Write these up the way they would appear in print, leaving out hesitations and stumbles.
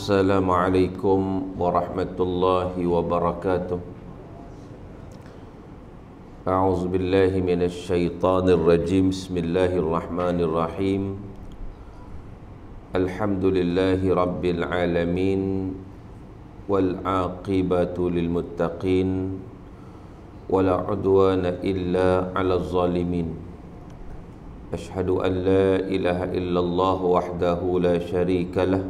Assalamualaikum warahmatullahi wabarakatuh. A'udzu billahi minasy syaithanir rajim. Bismillahirrahmanirrahim. Alhamdulillahi rabbil alamin wal 'aqibatu lil muttaqin wala 'udwana illa 'alal zalimin. Asyhadu an la ilaha illallah wahdahu la syarika lah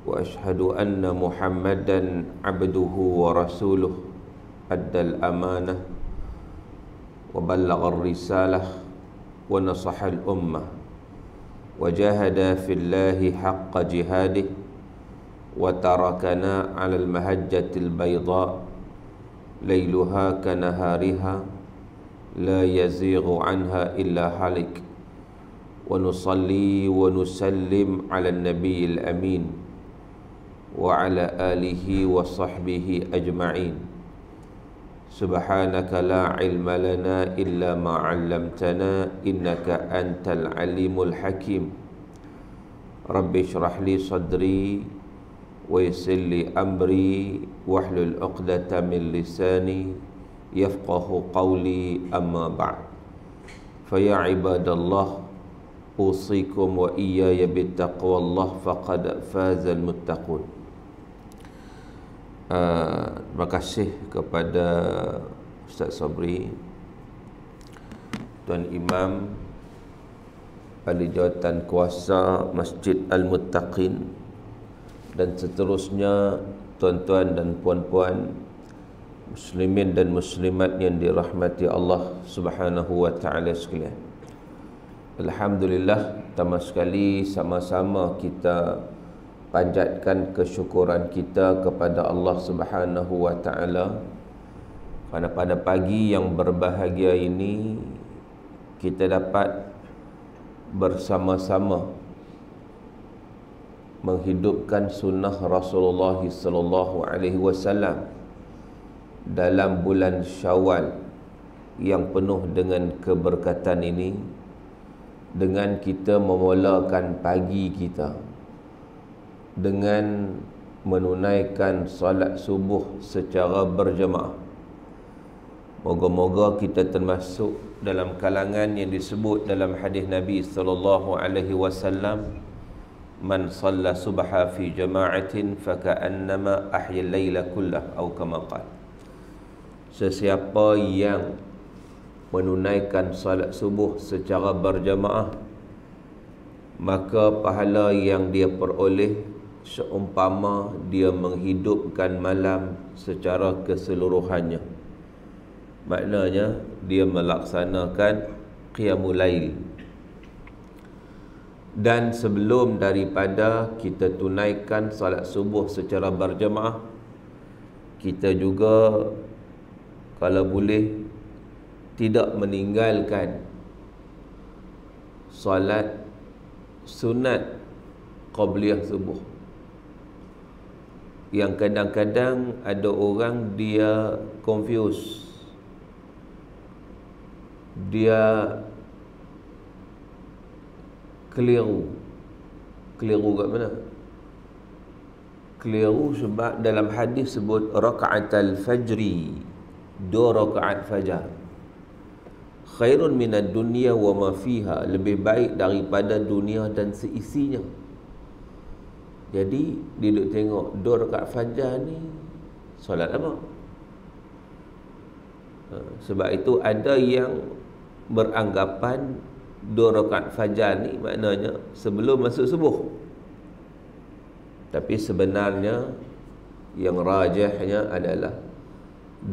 wa ashhadu anna Muhammadan abduhu wa rasuluh addal amanah wa ballaghar risalah wa nasahal ummah wa jahada fillahi haqqa jihadih wa tarakana 'alal mahajjatil bayda lailuha kanahariha la yazighu anha illa halik wa nusalli wa nusallim 'alan nabiyil amin wa ala alihi wa sahbihi ajma'in. Subhanaka la ilma lana illa ma 'allamtana innaka antal alimul hakim. Rabbi shrah li sadri wa yassir li amri wahlul 'uqdatam min lisani yafqahu qawli, amma ba'd. Fa ya ibadallah, usikum wa iyaya bittaqwallah faqad fazal muttaqun. Terima kasih kepada Ustaz Sabri, Tuan Imam Ahli Jawatan Kuasa Masjid Al-Muttaqin, dan seterusnya tuan-tuan dan puan-puan muslimin dan muslimat yang dirahmati Allah Subhanahu wa taala sekalian. Alhamdulillah, pertama sekali sama-sama kita panjatkan kesyukuran kita kepada Allah Subhanahu wa taala kerana pada pagi yang berbahagia ini kita dapat bersama-sama menghidupkan sunnah Rasulullah sallallahu alaihi wasallam dalam bulan Syawal yang penuh dengan keberkatan ini, dengan kita memulakan pagi kita dengan menunaikan salat subuh secara berjemaah. Moga-moga kita termasuk dalam kalangan yang disebut dalam hadis Nabi sallallahu alaihi wasallam, man shalla subha fi jama'atin faka'annama ahya al-laila kullah, atau kama qala. Sesiapa yang menunaikan salat subuh secara berjemaah, maka pahala yang dia peroleh seumpama dia menghidupkan malam secara keseluruhannya. Maknanya dia melaksanakan qiyamul lail. Dan sebelum daripada kita tunaikan salat subuh secara berjemaah, kita juga kalau boleh tidak meninggalkan salat sunat qabliyah subuh. Yang kadang-kadang ada orang dia confuse, dia keliru kat mana? Keliru sebab dalam hadis sebut raka'atul fajri, 2 rakaat fajar, khairun minad dunya wa ma fiha, lebih baik daripada dunia dan seisinya. Jadi dia duduk tengok 2 rakaat fajar ni solat apa? Sebab itu ada yang beranggapan 2 rakaat fajar ni maknanya sebelum masuk subuh. Tapi sebenarnya yang rajihnya adalah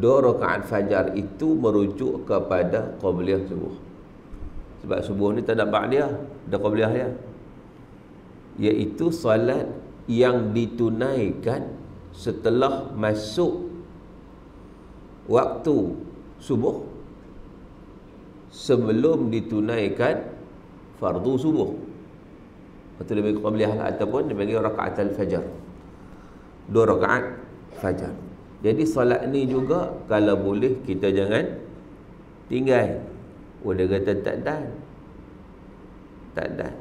2 rakaat fajar itu merujuk kepada qabliyah subuh. Sebab subuh ni tak ada ba'diyah, ada qabliyah ya, iaitu salat yang ditunaikan setelah masuk waktu subuh, sebelum ditunaikan fardu subuh. Itu dia bagi qabliyah lah, ataupun dia bagi raka'atul fajar, 2 rakaat fajar. Jadi solat ni juga kalau boleh kita jangan tinggal. Dia kata tak dan, tak dan.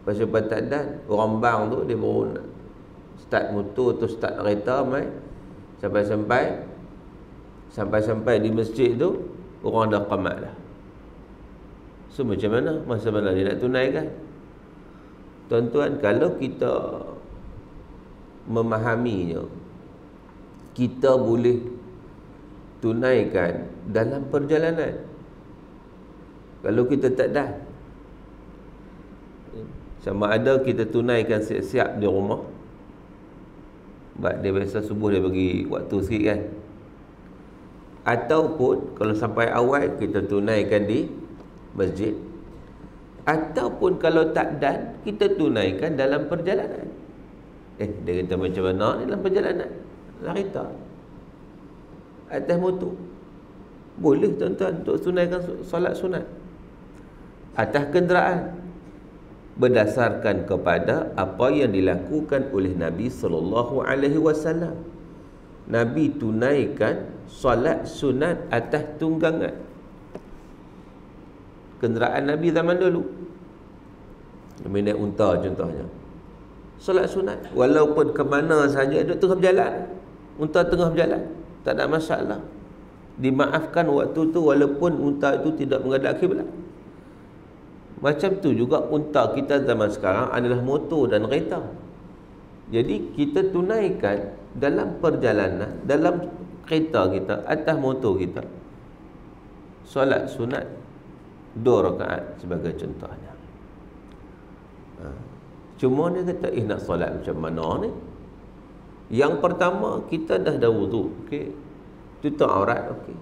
Pasal tak dan, orang bang tu dia baru start motor atau start kereta mai sampai di masjid tu orang dah qamat dah. So macam mana? Masa mana dia nak tunaikan? Tuan-tuan, kalau kita memahaminya, kita boleh tunaikan dalam perjalanan. Kalau kita tak dah, sama ada kita tunaikan siap-siap di rumah, sebab dia biasa subuh dia bagi waktu sikit kan, ataupun kalau sampai awal kita tunaikan di masjid, ataupun kalau tak dan kita tunaikan dalam perjalanan. Dia kata macam mana ni dalam perjalanan? Dalam kereta, atas motor, boleh tuan-tuan untuk tunaikan solat sunat atas kenderaan, berdasarkan kepada apa yang dilakukan oleh Nabi SAW. Nabi tunaikan solat sunat atas tunggangan kenderaan Nabi zaman dulu. Nabi naik unta contohnya, solat sunat walaupun ke mana saja, duduk tengah berjalan, unta tengah berjalan, tak ada masalah, dimaafkan waktu tu walaupun unta itu tidak menghadap kiblat. Macam tu juga unta kita zaman sekarang adalah motor dan kereta. Jadi kita tunaikan dalam perjalanan, dalam kereta kita, atas motor kita, solat sunat 2 rakaat sebagai contohnya. Cuma dia kata, nak solat macam mana ni? Yang pertama, kita dah ada wudu, okey, tutup aurat, okey,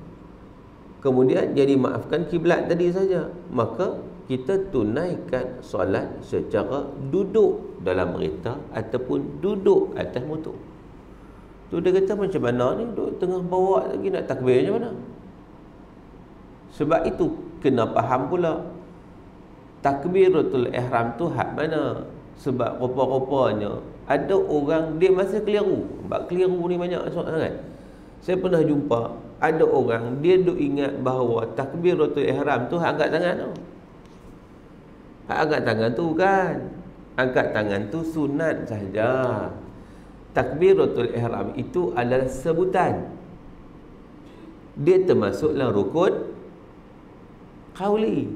kemudian jadi maafkan kiblat tadi saja, maka kita tunaikan solat secara duduk dalam kereta ataupun duduk atas motor. Tu dia kata macam mana ni, duduk tengah bawa lagi nak takbir macam mana? Sebab itu kena faham pula takbiratul ihram tu hak mana. Sebab rupa-rupanya ada orang dia masih keliru. Sebab keliru ni banyak sangat. Saya pernah jumpa ada orang dia duk ingat bahawa takbiratul ihram tu hak angkat tangan tu. Hak angkat tangan tu kan, angkat tangan tu sunat saja. Takbiratul ihram itu adalah sebutan. Dia termasuklah rukun qauli.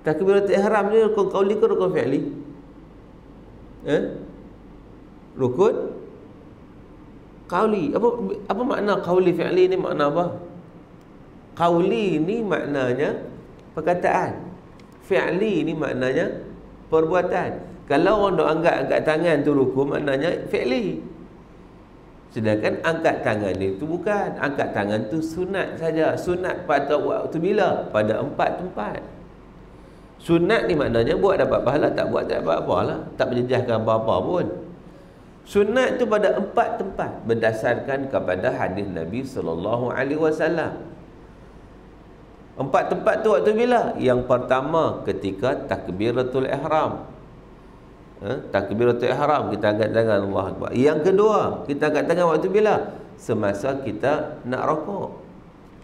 Takbiratul ihram ni rukun qauli ke rukun fi'li? Rukun qauli. Apa makna qauli fi'li ni, makna apa? Qauli ni maknanya perkataan, fi'li ni maknanya perbuatan. Kalau orang dok angkat tangan tu rukun, maknanya fi'li. Sedangkan angkat tangan itu bukan. Angkat tangan tu sunat saja. Sunat pada waktu bila? Pada 4 tempat. Sunat ni maknanya buat dapat pahala, tak buat tak dapat apalah, tak menjejaskan apa-apa pun. Sunat tu pada 4 tempat berdasarkan kepada hadis Nabi SAW. 4 tempat tu waktu bila? Yang pertama ketika takbiratul ihram. Takbiratul ihram kita angkat tangan, Allah Akbar. Yang kedua, kita angkat tangan waktu bila? Semasa kita nak rokok,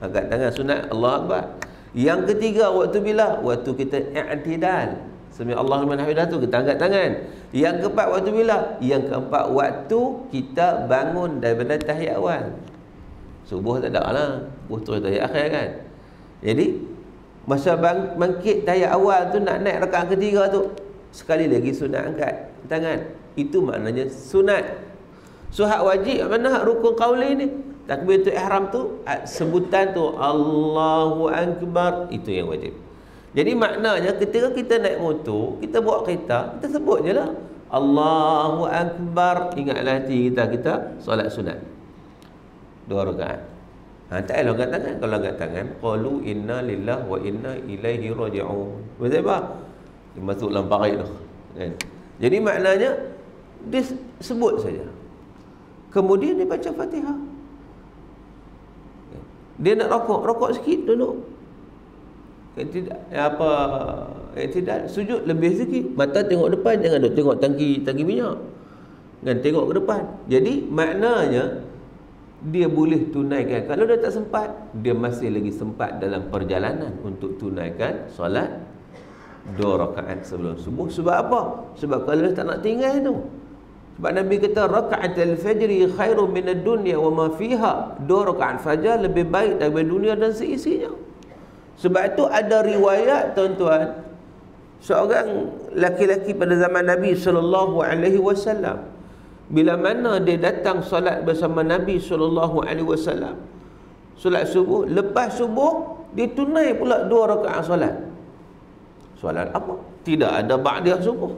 angkat tangan sunat, Allah Akbar. Yang ketiga waktu bila? Waktu kita i'tidal, sami Allahu liman hamidah tu kita angkat tangan. Yang keempat waktu bila? Yang keempat waktu kita bangun daripada tahiyat awal. Subuh tak ada lah, subuh terus tahiyat akhir kan. Jadi masa bangkit tahiyat awal tu nak naik rakaat ketiga tu, sekali lagi sunat angkat tangan. Itu maknanya sunat. So hak wajib mana hak rukun qauli ni? Takbiratul ihram tu sebutan tu Allahu Akbar, itu yang wajib. Jadi maknanya ketika kita naik motor, kita bawa kereta, kita sebut je lah Allahu Akbar. Ingatlah hati kita solat sunat 2 rakaat. Tak payah angkat tangan. Kalau angkat tangan, qalu inna lillahi wa inna ilaihi raji'un. Betul apa? Dia masuk dalam parit tu kan? Jadi maknanya dia sebut saja, kemudian dia baca Fatihah. Dia nak rokok sikit dulu, tidak sujud lebih sikit, mata tengok depan, jangan duk tengok tangki minyak kan, tengok ke depan. Jadi maknanya dia boleh tunaikan. Kalau dia tak sempat, dia masih lagi sempat dalam perjalanan untuk tunaikan solat 2 rakaat sebelum subuh. Sebab apa? Sebab kalau dia tak nak tinggal tu, Sebab Nabi kata raka'atul fajri khairun minad dunya wa ma fiha. 2 rakaat fajar lebih baik daripada dunia dan seisinya. Sebab itu ada riwayat, tuan-tuan, seorang laki-laki pada zaman Nabi sallallahu alaihi wasallam, bila mana dia datang solat bersama Nabi sallallahu alaihi wasallam, solat subuh, lepas subuh dia tunai pula 2 rakaat solat. Solat apa? Tidak ada ba'da subuh.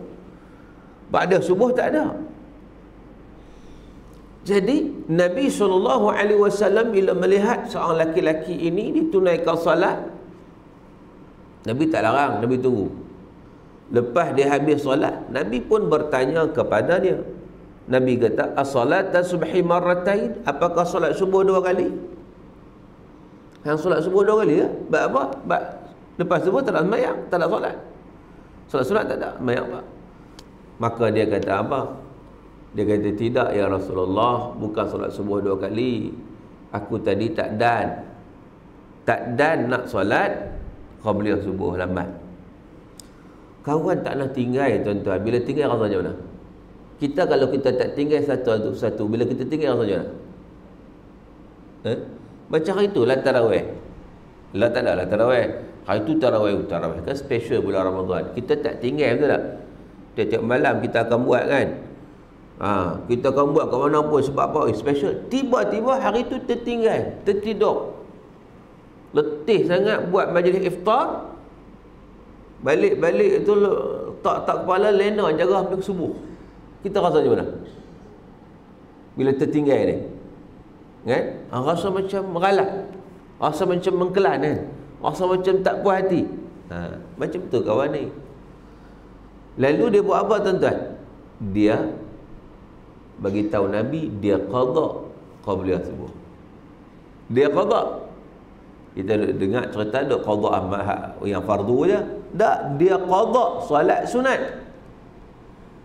Ba'da subuh tak ada. Jadi Nabi SAW bila melihat seorang laki-laki ini ditunaikan salat, Nabi tak larang, Nabi tunggu. Lepas dia habis solat, Nabi pun bertanya kepada dia. Nabi kata, as-salata subhi marratain? Apakah solat subuh 2 kali? Yang solat subuh 2 kali ya? Sebab apa? Sebab lepas subuh tak ada sembahyang, tak ada solat. Solat sunat tak ada, sembahyang apa? Maka dia kata apa? Dia kata, tidak ya Rasulullah, bukan solat subuh 2 kali. Aku tadi tak dan nak solat qabliyah subuh lambat. Kawan tak nak tinggal, tuan-tuan. Bila tinggal rasanya mana? Kita kalau kita tak tinggal satu, bila kita tinggal rasanya mana? Macam hari tu lah tarawih. Tak ada lah tarawih. Hari tu tarawih kan special bulan Ramadan. Kita tak tinggal, betul tak? Tiap-tiap malam kita akan buat kan. Kita akan buat kat mana pun. Sebab apa? Special. Tiba-tiba hari tu tertinggal, tertidur, letih sangat buat majlis iftar. Balik-balik tu tak kepala, lena jaga sampai subuh. Kita rasa macam mana bila tertinggal ni? Kan? Rasa macam meralat, rasa macam mengkelan kan? Rasa macam tak puas hati. Macam tu kawan ni. Lalu dia buat apa, tuan-tuan? Dia bagi tahu Nabi, dia qada qabliyah subuh. Dia qada. Kita dengar cerita duk qada yang fardu je. Tak, dia qada solat sunat.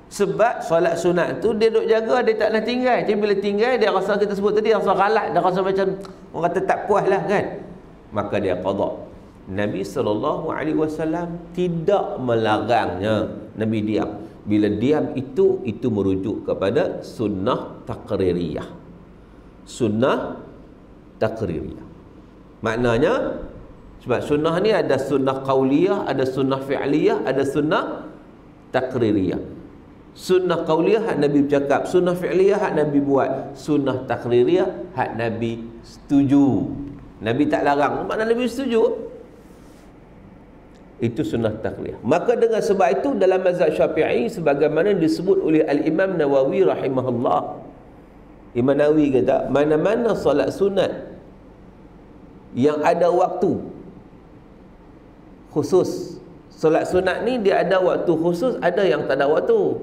Sebab solat sunat tu dia duk jaga, dia tak nak tinggal. Jadi bila tinggal, dia rasa, kita sebut tadi, rasa ralat, dia rasa macam orang kata tak puas lah kan. Maka dia qada. Nabi SAW tidak melarangnya. Nabi diam. Bila diam itu merujuk kepada sunnah taqririyah. Sunnah taqririyah. Maknanya, sebab sunnah ni ada sunnah qauliyah, ada sunnah fi'liyah, ada sunnah taqririyah. Sunnah qauliyah hak Nabi bercakap, sunnah fi'liyah hak Nabi buat, sunnah taqririyah hak Nabi setuju. Nabi tak larang, makna Nabi setuju. Itu sunnah taqliyah. Maka dengan sebab itu dalam mazhab Syafi'i, sebagaimana disebut oleh Al-Imam Nawawi rahimahullah, Imam Nawawi kata, mana-mana solat sunat yang ada waktu khusus. Solat sunat ni dia ada waktu khusus, ada yang tak ada waktu.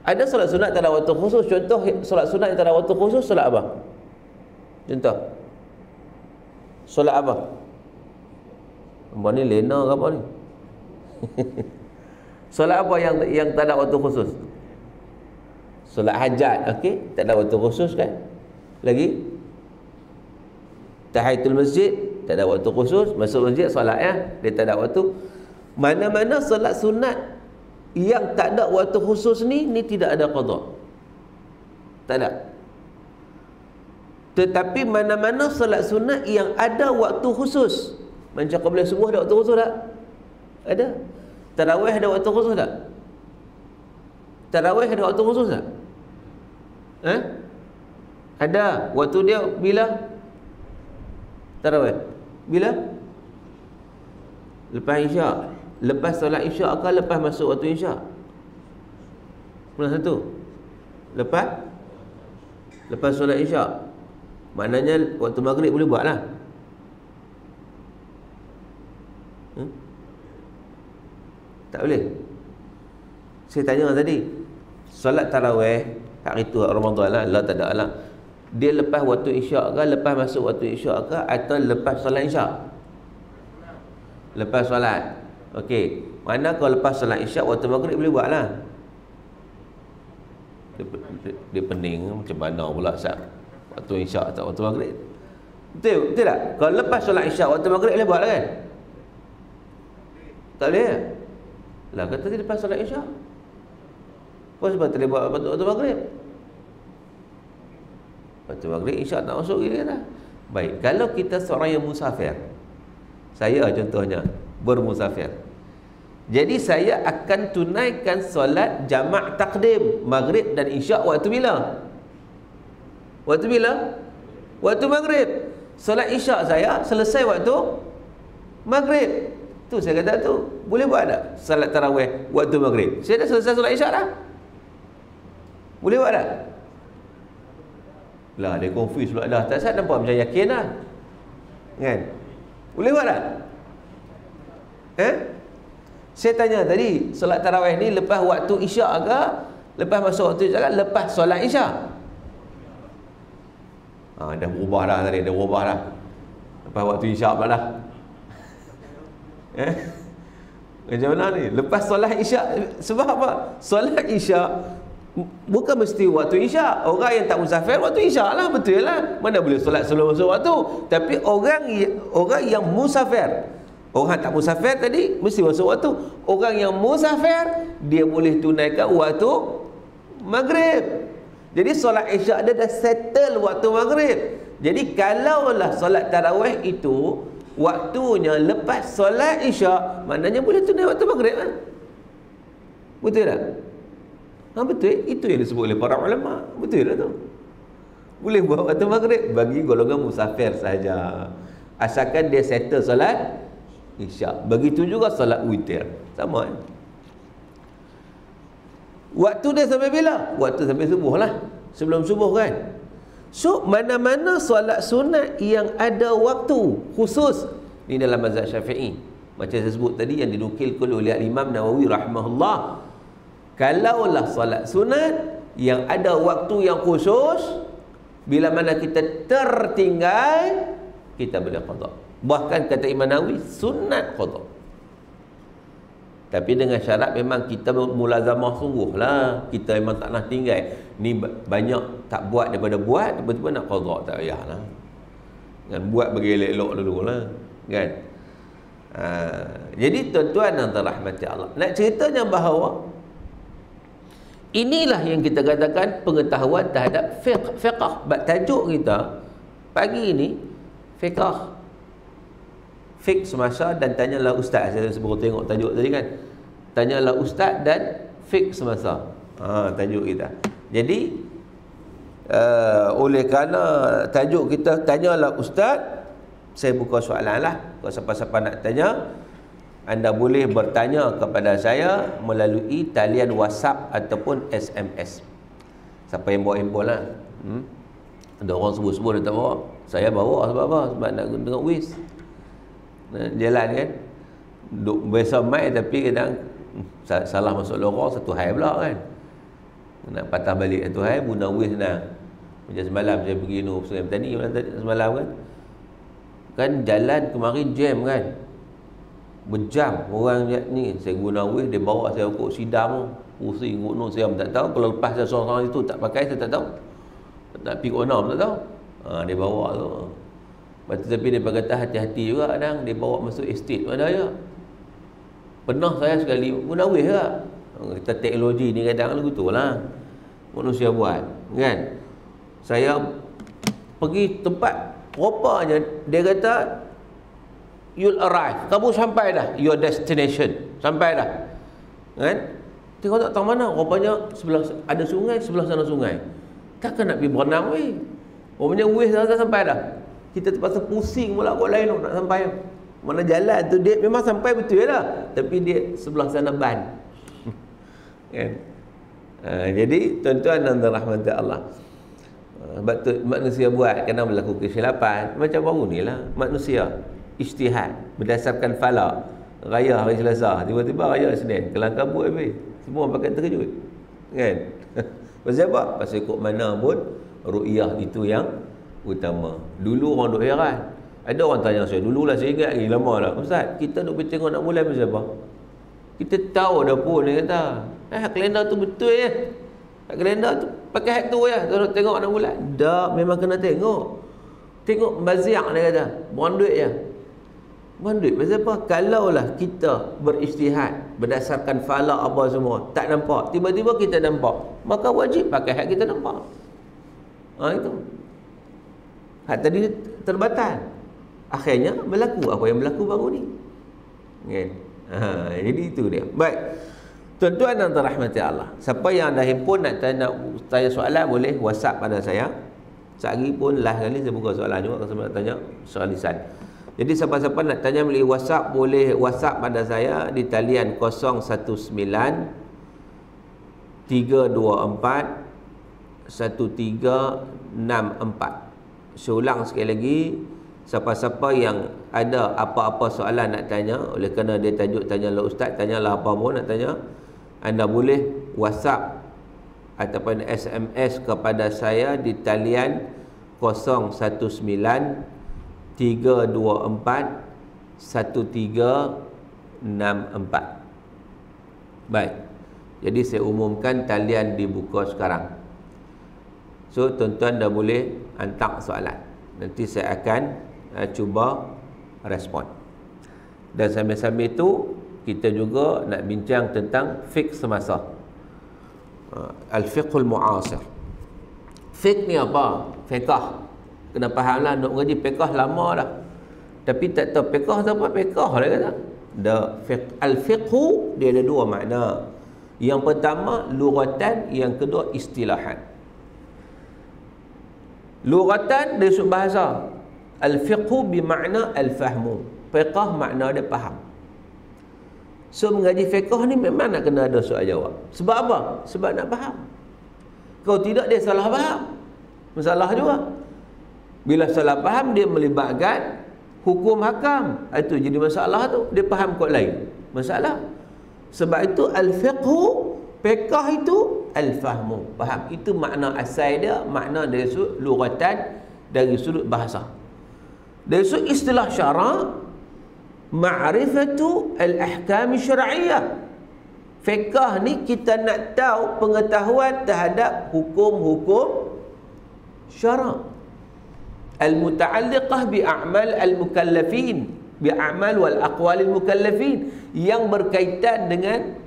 Ada solat sunat tak ada waktu khusus. Contoh solat sunat yang tak ada waktu khusus, solat apa? Contoh solat apa? Apa ni, lena ke apa ni? Solat apa yang tak ada waktu khusus? Solat hajat, okey, tak ada waktu khusus kan? Lagi tahiyatul masjid, tak ada waktu khusus. Masuk masjid solat ya, dia tak ada waktu. Mana-mana solat sunat yang tak ada waktu khusus ni tidak ada qada. Tak ada. Tetapi mana-mana solat sunat yang ada waktu khusus, macam qabliyah subuh ada waktu khusus tak? Ada. Tarawih ada waktu khusus tak? Tarawih ada waktu khusus tak? Ada. Waktu dia bila? Tarawih bila? Lepas isyak. Lepas solat isyak ke lepas masuk waktu isyak? Mana satu? Lepas solat isyak. Maknanya waktu maghrib boleh buat lah. Tak boleh. Saya tanya tadi, solat tarawih hari tu Ramadan lah, tak ada lah. Dia lepas waktu isyak ke, lepas masuk waktu isyak ke, atau lepas solat isyak? Lepas solat. Okey. Mana kalau lepas solat isyak, waktu maghrib boleh buat lah. Dia pening macam mana pula sat waktu isyak atau waktu maghrib. Betul tak? Kalau lepas solat isyak, waktu maghrib boleh buat lah kan? Tak boleh lah. Kata dia lepas solat isyak. Apa sebab tak boleh buat waktu maghrib? Waktu maghrib isyak tak masuk kita kata. Baik, kalau kita seorang yang musafir, saya contohnya bermusafir, jadi saya akan tunaikan solat jamak takdim maghrib dan isyak waktu bila? Waktu bila? Waktu maghrib. Solat isyak saya selesai waktu maghrib. Tu saya kata tu, boleh buat tak salat tarawih waktu maghrib? Saya dah selesai solat isyak dah. Boleh buat tak? Lah dia confuse pula dah. Tak saya nampak macam yakin dah. Kan? Boleh buat tak? Saya tanya tadi, solat tarawih ni lepas waktu isyak ke? Lepas masuk waktu isyak ke? Lepas solat isyak? Dah berubah dah tadi, dah berubah dah. Lepas waktu isyak pula dah. Macam mana ni? Lepas solat isyak. Sebab apa? Solat isyak bukan mesti waktu isyak. Orang yang tak musafir waktu isyak lah, betul lah. Mana boleh solat sebelum masuk waktu. Tapi orang yang musafir, orang tak musafir tadi mesti masuk waktu. Orang yang musafir dia boleh tunaikan waktu maghrib. Jadi solat isyak dia dah settle waktu maghrib. Jadi kalaulah solat tarawih itu waktunya lepas solat isyak, maknanya boleh tunai waktu maghrib kan? Betul tak? Betul. Itu yang disebut oleh para ulama. Betul lah tu. Boleh buat waktu maghrib bagi golongan musafir saja, asalkan dia settle solat isyak. Begitu juga solat witir. Sama kan? Waktu dia sampai bila? Waktu sampai subuh lah. Sebelum subuh kan? So, mana-mana solat sunat yang ada waktu khusus, ni dalam mazhab Syafi'i. Macam saya sebut tadi yang dinukilkan oleh Imam Nawawi rahimahullah. Kalaulah solat sunat yang ada waktu yang khusus, bila mana kita tertinggal, kita boleh qada. Bahkan kata Imam Nawawi, sunat qada. Tapi dengan syarat memang kita mulazamah sungguh lah. Kita memang tak nak tinggal. Ni banyak tak buat daripada buat, tiba-tiba nak qada, tak payahlah. Kan buat bagi elok-elok dulu lah. Kan? Jadi tuan-tuan dan rahmati Allah, nak ceritanya bahawa inilah yang kita katakan pengetahuan terhadap fiqh. Tajuk kita pagi ini fiqh. Fiqh semasa dan tanyalah ustaz. Saya sebut tengok tajuk tadi kan. Tanyalah ustaz dan fiqh semasa. Tajuk kita. Jadi oleh kerana tajuk kita tanyalah ustaz, saya buka soalan lah. Kalau siapa-siapa nak tanya, anda boleh bertanya kepada saya melalui talian WhatsApp ataupun SMS. Siapa yang bawa handphone lah. Ada orang sebut-sebut dia tak bawa. Saya bawa sebab apa? Sebab nak tengok Wiz. Jalan kan, duk biasa mai tapi kadang salah masuk lorong satu hai pula kan, nak patah balik satu hai guna Wiz senang. Macam semalam saya pergi Sungai Petani semalam kan jalan kemarin jam kan, berjam orang ni. Saya guna Wiz, dia bawa saya ukut sidang, pusing gunung. Saya tak tahu kalau lepas saya seorang itu tak pakai, saya tak tahu tak pergi kona tak tahu. Dia bawa tu. Tapi dia kata hati-hati juga kadang dia bawa masuk estate mana ya. Pernah saya sekali guna Wiz lah. Kita teknologi ni kadang lagu tu lah manusia buat kan. Saya pergi tempat, rupanya dia kata you'll arrive, kamu sampai dah, your destination, sampai dah kan. Tengok tak tahu mana, rupanya sebelah ada sungai, sebelah sana sungai. Takkan nak pergi berenang weh. Rupanya Wiz dah sampai dah. Kita terpaksa pusing pula kot lain nak sampai. Mana jalan tu dia memang sampai betul lah, tapi dia sebelah sana ban. Kan? Jadi tuan-tuan dan rahmat Allah, manusia buat kena berlaku kesilapan. Macam baru ni lah manusia ijtihad berdasarkan falak. Raya hari Selasa, tiba-tiba raya Isnin, kelang kabut habis. Semua pakai terkejut. Kan? Pasal apa? Pasal ikut mana pun ru'yah itu yang utama. Dulu orang duk heran. Ada orang tanya saya, dululah saya ingat lagi lama dah. Ustaz, kita duk bertengok nak mulai pasal apa? Kita tahu dah pun, dia kata. Kalendar tu betul ya. Kalendar tu pakai hak tu ya. Kalau tengok nak mulai. Dah, memang kena tengok. Tengok baziak dia kata. Buang duit je. Mohon duit. Pasal apa? Kalaulah kita beristihad berdasarkan falak apa semua, tak nampak, tiba-tiba kita nampak, maka wajib pakai hak kita nampak. Itu. Hak tadi terbatal. Akhirnya berlaku apa yang berlaku baru ni. Kan? Jadi itu dia. Baik. Tuan-tuan dan rahmati Allah. Siapa yang ada handphone nak tanya soalan boleh WhatsApp pada saya. Sehari pun last kali saya buka soalan juga kalau saya nak tanya soal lisan. Jadi siapa-siapa nak tanya melalui WhatsApp boleh WhatsApp pada saya di talian 019 324 1364. Saya ulang sekali lagi, siapa-siapa yang ada apa-apa soalan nak tanya, oleh kerana dia tajuk tanyalah ustaz, tanyalah apa pun nak tanya, anda boleh WhatsApp ataupun SMS kepada saya di talian 019 324 1364. Baik. Jadi saya umumkan talian dibuka sekarang. So tuan-tuan dah boleh hantar soalan. Nanti saya akan cuba respon. Dan sambil-sambil itu kita juga nak bincang tentang fiqh semasa. Al-fiqhul mu'asir. Fiqh ni apa? Fiqh. Kena fahamlah, nak mengaji fiqh lama dah. Tapi tak tahu fiqh apa fiqh dia kata. Al-fiqhu dia ada dua makna. Yang pertama lughatan, yang kedua istilahan. Lughatan dari sudut bahasa. Al-fiqhu bermakna al-fahmu. Fiqh makna dia faham. So mengaji fiqh ni memang nak kena ada soal jawab. Sebab apa? Sebab nak faham. Kalau tidak dia salah faham. Masalah juga. Bila salah faham dia melibatkan hukum hakam. Itu jadi masalah tu. Dia faham kot lain. Masalah. Sebab itu al-fiqhu, fiqh itu al-fahmu. Faham. Itu makna asal dia, makna dari sudut lughatan, dari sudut bahasa. Dari sudut istilah syarak, ma'rifatu al-ahkam syar'iyyah. Fiqh ni kita nak tahu pengetahuan terhadap hukum-hukum syarak. Al-muta'alliqah bi'a'mal al-mukallafin, bi'a'mal wal aqwal al-mukallafin, yang berkaitan dengan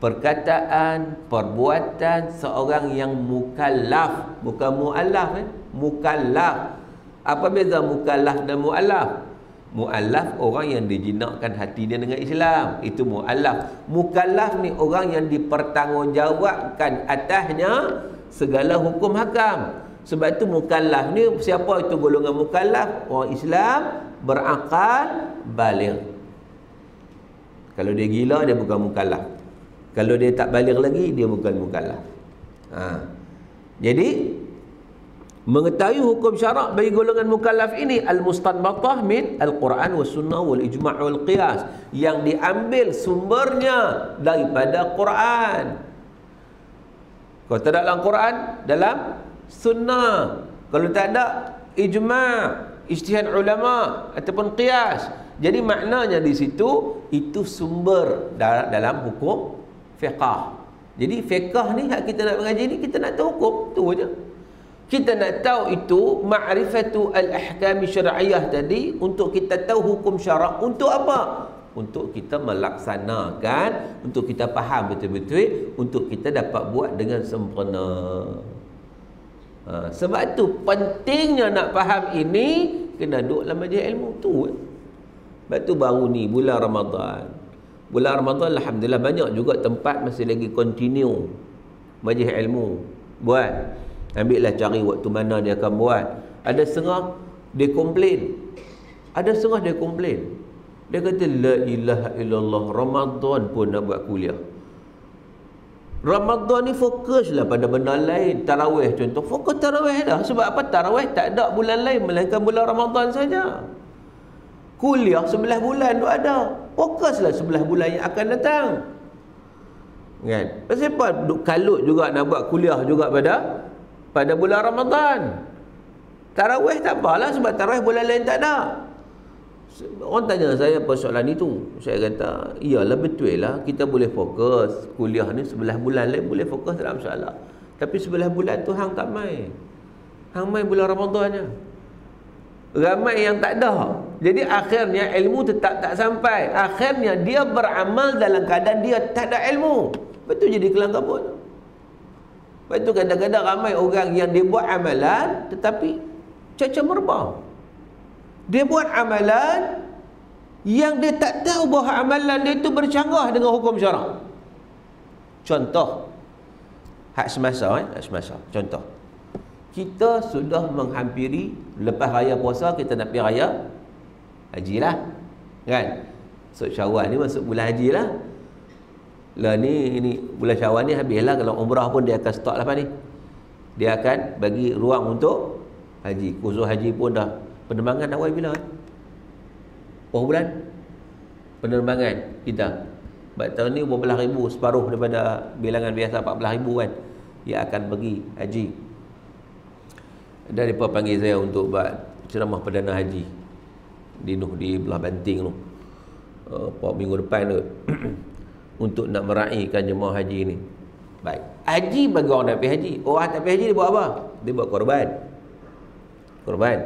perkataan, perbuatan seorang yang mukallaf, bukan mu'allaf. Mukallaf. Apa beza mukallaf dan mu'allaf? Mu'allaf orang yang dijinakkan hati dia dengan Islam, itu mu'allaf. Mukallaf ni orang yang dipertanggungjawabkan atasnya segala hukum hakam. Sebab itu mukallaf ni, siapa itu golongan mukallaf? Orang Islam berakal baligh. Kalau dia gila dia bukan mukallaf. Kalau dia tak baligh lagi dia bukan mukallaf. Jadi mengetahui hukum syarak bagi golongan mukallaf ini al-mustanbatah min al-Quran was sunnah wal ijma' wal qiyas, yang diambil sumbernya daripada Quran. Kalau tak ada dalam Quran, dalam sunnah. Kalau tak ada ijma', ijtihad ulama ataupun qiyas. Jadi maknanya di situ itu sumber dalam hukum fiqh. Jadi fiqh ni hak kita nak mengaji ni, kita nak tahu hukum tu aja. Kita nak tahu itu ma'rifatu al-ahkam syar'iyyah tadi, untuk kita tahu hukum syarak. Untuk apa? Untuk kita melaksanakan, untuk kita faham betul-betul, untuk kita dapat buat dengan sempurna. Sebab itu pentingnya nak faham ini, kena duduk dalam majlis ilmu tu. Sebab tu baru ni bulan Ramadan. Bulan Ramadan alhamdulillah banyak juga tempat masih lagi continue majlis ilmu buat. Ambillah cari waktu mana dia akan buat. Ada setengah dia komplain. Ada setengah dia komplain. Dia kata la ilaha illallah, Ramadan pun nak buat kuliah. Ramadan ni fokuslah pada benda lain. Tarawih contoh, fokus tarawih dah. Sebab apa? Tarawih tak ada bulan lain melainkan bulan Ramadan saja. Kuliah 11 bulan tu ada. Fokuslah 11 bulan yang akan datang. Kan? Pasal apa duk kalut juga nak buat kuliah juga pada bulan Ramadan. Tarawih tak apalah, sebab tarawih bulan lain tak ada. Orang tanya saya persoalan itu. Saya kata, iyalah betul lah, kita boleh fokus kuliah ni 11 bulan lain boleh fokus dalam masalah. Tapi 11 bulan tu hang tak main. Hang main bulan Ramadan je. Ramai yang tak ada. Jadi akhirnya ilmu tetap tak sampai. Akhirnya dia beramal dalam keadaan dia tak ada ilmu. Betul jadi kelang kabut. Lepas tu kadang-kadang ramai orang yang dia buat amalan tetapi caca merbau. Dia buat amalan yang dia tak tahu bahawa amalan dia itu bercanggah dengan hukum syarak. Contoh hak semasa, hak semasa. Contoh, kita sudah menghampiri lepas raya puasa, kita nak pergi raya haji lah, kan? So Syawal ni masuk bulan haji lah. Lah ni bulan Syawal ni habis lah. Kalau umrah pun dia akan stop lepas ni. Dia akan bagi ruang untuk haji. Khusus haji pun dah. Penerbangan awal bila? Berapa bulan? Penerbangan kita. Sebab tahun ni berapa belas ribu, separuh daripada bilangan biasa 14 ribu kan, dia akan pergi haji. Dan mereka panggil saya untuk buat ceramah perdana haji di belah Banting tu, minggu depan tu. Untuk nak meraihkan jemaah haji ni. Baik. Haji bagi orang nak pergi haji. Orang tak pergi haji dia buat apa? Dia buat korban. Korban.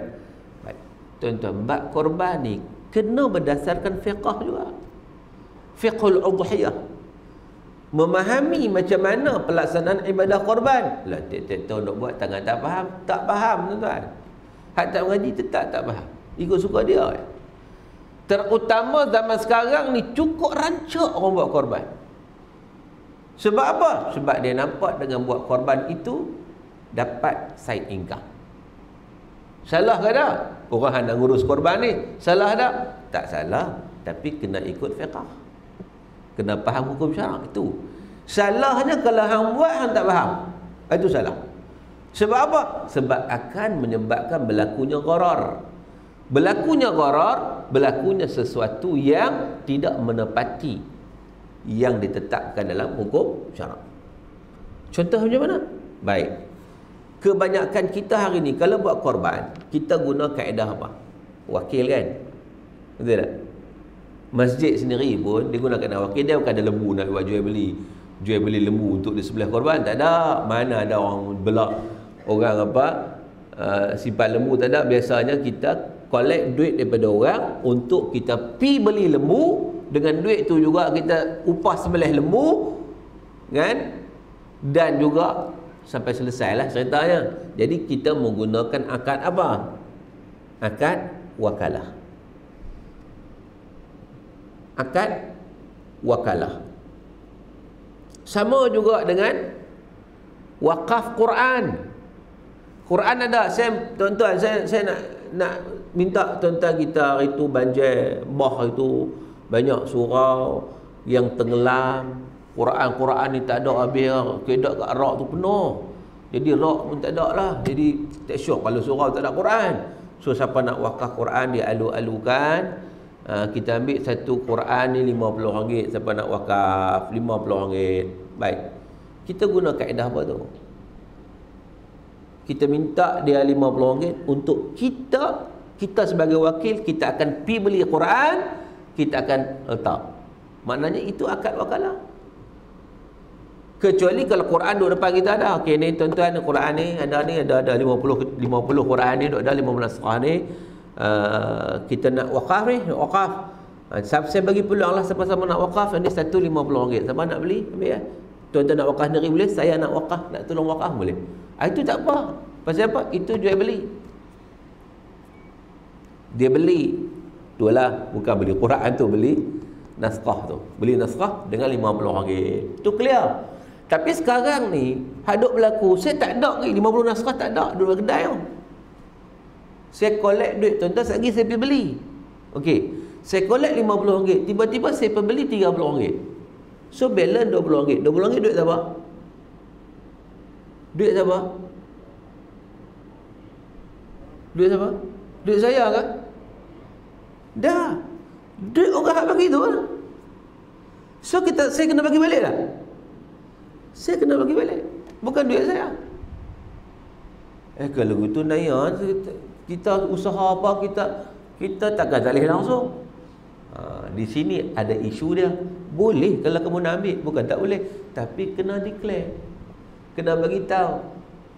Baik. Tuan-tuan, bab korban ni kena berdasarkan fiqh juga. Fiqhul udhiyah. Memahami macam mana pelaksanaan ibadah korban. Lah tiap-tiap tahun nak buat tangan tak faham. Tak faham tuan-tuan. Hak tak mengaji tetap tak faham. Ikut suka dia. Terutama zaman sekarang ni cukup rancak orang buat korban. Sebab apa? Sebab dia nampak dengan buat korban itu dapat side income. Salah ke tak? Orang nak ngurus korban ni salah tak? Tak salah, tapi kena ikut fiqh. Kena faham hukum syarak itu. Salahnya kalau hang buat hang tak faham. Itu salah. Sebab apa? Sebab akan menyebabkan berlakunya gharar. Berlakunya gharar, berlakunya sesuatu yang tidak menepati yang ditetapkan dalam hukum syarak. Contoh macam mana? Baik. Kebanyakan kita hari ni kalau buat korban, kita guna kaedah apa? Wakil kan? Betul tak? Masjid sendiri pun dia guna kaedah wakil. Dia bukan ada lembu nak buat jual beli lembu untuk di sebelah korban. Tak ada. Mana ada orang belak orang apa simpan lembu, tak ada. Biasanya kita collect duit daripada orang untuk kita pi beli lembu. Dengan duit tu juga kita upah sebelah lembu, kan? Dan juga sampai selesai lah ceritanya. Jadi kita menggunakan akad apa? Akad wakalah. Akad wakalah. Sama juga dengan wakaf Quran. Quran ada. Tuan-tuan, saya nak minta tuan-tuan kita hari tu banjir bah itu banyak surau yang tenggelam. Quran ni tak ada habis. Kedak kat rak tu penuh. Jadi rak pun tak ada lah. Jadi tak syok kalau surau tak ada Quran. So siapa nak wakaf Quran dia alu-alukan. Kita ambil satu Quran ni RM50. Siapa nak wakaf RM50. Baik. Kita guna kaedah apa tu? Kita minta dia RM50 untuk kita sebagai wakil, kita akan pi beli Quran, kita akan letak. Maknanya itu akad wakalah. Kecuali kalau Quran duduk depan kita ada. Okey ni tuan-tuan, Quran ni ada 50 Quran ni, ada 15 naskah ni. Kita nak wakaf ni, wakaf. Saya bagi peluang lah siapa-siapa nak wakaf, ni satu RM50. Siapa nak beli? Ambil ya. Tuan-tuan nak wakaf sendiri boleh, saya nak wakaf, nak tolong wakaf boleh. Itu tak apa. Pasal apa? Itu jual beli. Dia beli. Itulah, bukan beli Quran tu, beli naskah tu. Beli naskah dengan RM50. Itu clear. Tapi sekarang ni, hadut berlaku, saya tak ada lagi 50 naskah, tak ada. Duduk kedai tu. Saya collect duit, tuan-tuan, lagi saya pergi beli. Okey. Saya collect RM50. Tiba-tiba saya pergi beli RM30. So balance RM20. RM20 duit siapa? Duit siapa? Duit siapa? Duit saya kan? Dah. Duit orang hak bagi tu kan? So saya kena bagi balik lah. Saya kena bagi balik. Bukan duit saya. Kalau gitu Naya, kita usaha apa, kita takkan salih langsung. Di sini ada isu dia. Boleh kalau kamu nak ambil, bukan tak boleh, tapi kena declare, kena bagi tahu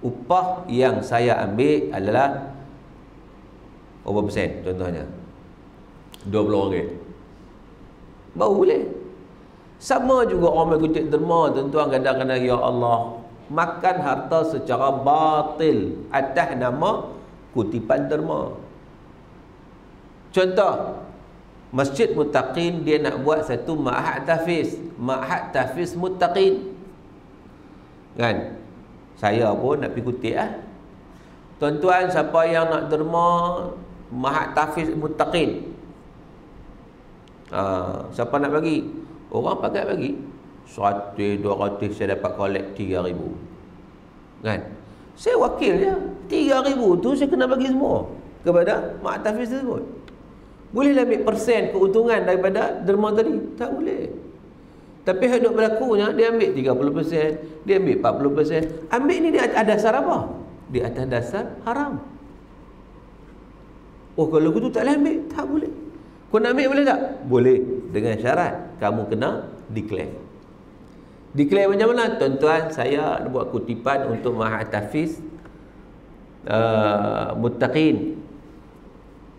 upah yang saya ambil adalah Berapa persen contohnya? RM20. Baru boleh. Sama juga orang mengikuti derma, tuan-tuan, kadang-kadang ya Allah, makan harta secara batil atas nama kutipan derma. Contoh, Masjid Muttaqin dia nak buat satu ma'had tahfiz muttaqin. Kan? Saya pun nak pergi kutip Tuan-tuan, siapa yang nak derma ma'had tahfiz muttaqin, siapa nak bagi? Orang pakai bagi 100, 200, saya dapat collect 3,000. Kan? Saya wakil je. 3,000 tu saya kena bagi semua kepada ma'had tahfiz tersebut. Bolehlah ambil persen keuntungan daripada derma tadi? Tak boleh. Tapi hidup berlakunya, dia ambil 30%, dia ambil 40%. Ambil ni di atas dasar apa? Di atas dasar haram. Oh, kalau gitu tak boleh ambil? Tak boleh. Kau nak ambil boleh tak? Boleh. Dengan syarat kamu kena declare. Declare macam mana? Tuan-tuan, saya buat kutipan untuk ma'had tahfiz Muttaqin.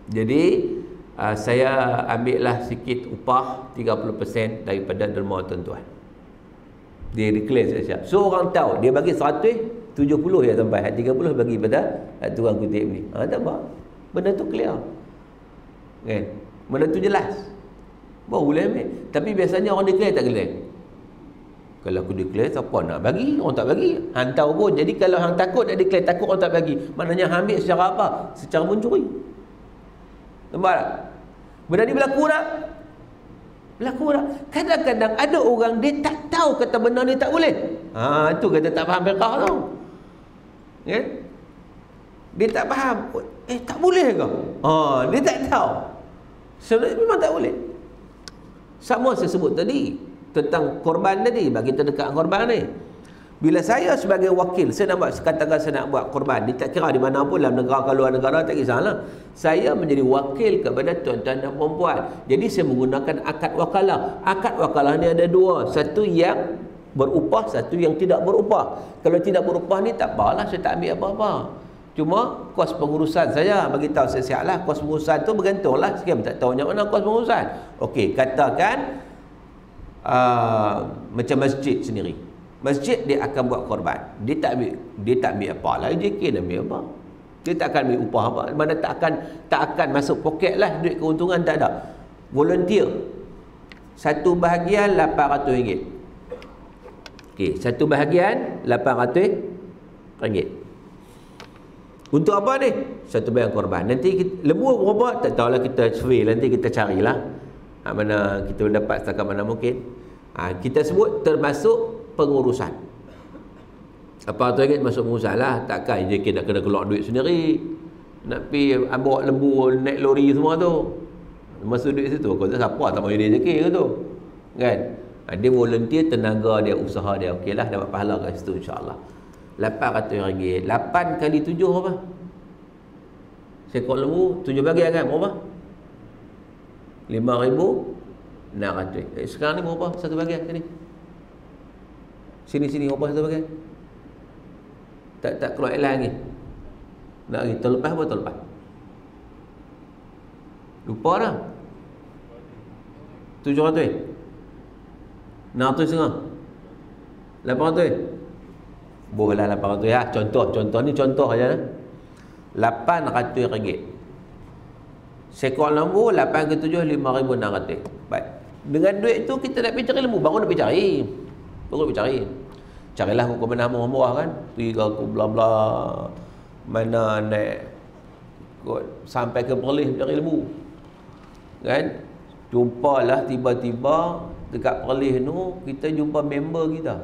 Jadi saya ambillah sikit upah 30% daripada derma tuan-tuan. Dia declare siap-siap. So orang tahu dia bagi 100, 70 ya sampai 30 bagi pada tukang kutip ni. Tak apa. Benda tu clear. Kan? Benda tu jelas. Baru boleh ambil. Tapi biasanya orang declare tak declare. Kalau aku declare, siapa nak bagi? Orang tak bagi. Hang tahu pun. Jadi kalau hang takut nak declare, takut orang tak bagi. Maknanya hang ambil secara apa? Secara mencuri. Nampak tak? Benda ni berlaku tak? Berlaku tak? Kadang-kadang ada orang dia tak tahu kata benda ni tak boleh. Itu kata tak faham fiqh tu. Ya? Dia tak faham. Tak boleh ke? Dia tak tahu. Sebenarnya memang tak boleh. Sama saya sebut tadi tentang korban tadi, bagi kita dekat korban ni. Bila saya sebagai wakil, saya nak buat, katakan saya nak buat korban, dia tak kira di mana pun, dalam negara ke luar negara, tak kisahlah. Saya menjadi wakil kepada tuan-tuan dan perempuan. Jadi saya menggunakan akad wakalah. Akad wakalah ni ada dua. Satu yang berupah, satu yang tidak berupah. Kalau tidak berupah ni tak apalah, saya tak ambil apa-apa. Cuma kos pengurusan saya, bagi tahu saya siaplah, kos pengurusan tu bergantunglah. Sekian tak tahu macam mana kos pengurusan. Okey, katakan macam masjid sendiri. Masjid dia akan buat korban. Dia tak ambil apa lah. JK dia ambil apa? Dia tak akan ambil upah apa. Mana tak akan masuk poket lah duit keuntungan, tak ada. Volunteer. Satu bahagian RM800. Okey, satu bahagian RM800. Untuk apa ni? Satu bahagian korban. Nanti lembu berapa? Tak tahulah, kita survey. Nanti kita carilah. Mana kita dapat setakat mana mungkin. Kita sebut termasuk pengurusan. Apa tu ingat masuk pengurusan lah. Takkan JK nak kena keluar duit sendiri, nak pergi bawa lembu naik lori semua tu, masuk duit situ. Kau tak siapa tak mahu dia JK ke tu, kan? Dia volunteer, tenaga dia, usaha dia. Okey lah, dapat pahala kat situ insyaAllah. RM800. 8 kali 7 apa? Seekor lembu 7 bahagian kan? Berapa? RM5,600. Sekarang ni berapa satu bahagian sini? Sini berapa satu bahagian? Tak keluar iklan lagi. Nak lagi tahun lepas apa tahun lepas? Lupa dah. 700. 600 setengah. 800. Bolehlah 800 ya. Contoh ni contoh aja. RM800. Seekor lembu 8 ke 7 RM5,600. Baik. Dengan duit tu kita nak pergi cari lembu, baru nak pergi cari. Carilah hukum mana murah kan. Pergi ke bla bla mana naik sampai ke Perlis cari lembu. Kan? Jumpalah tiba-tiba dekat Perlis tu kita jumpa member kita.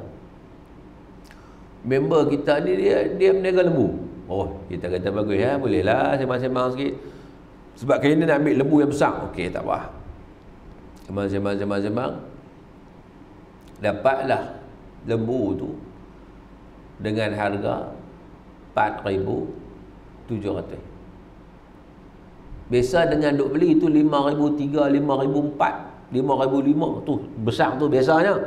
Member kita ni dia meniaga lembu. Oh, kita kata bagus ya, bolehlah sembang-sembang sikit. Sebab kali ni nak ambil lembu yang besar. Okey, tak apa. Sembang. Dapatlah lembu tu dengan harga RM4,700. Biasa dengan duk beli tu RM5,300, RM5,400, RM5,500 tu besar tu biasanya.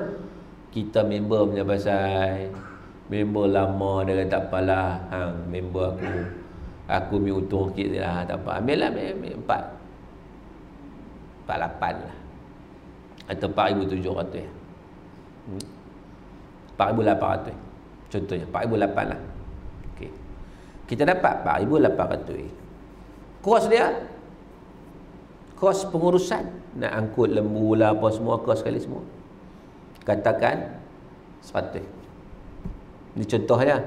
Kita member punya pasal, member lama dia kata apalah, member aku Aku ambil untung sikit je lah, tak apa. Ambil lah, ambil 48 lah. Atau 4,700. 4,800. Contohnya, 4,800 lah. Okay. Kita dapat 4,800. Kos dia, kos pengurusan, nak angkut lembu lah, apa semua, kos sekali semua. Katakan 100. Ini contohnya,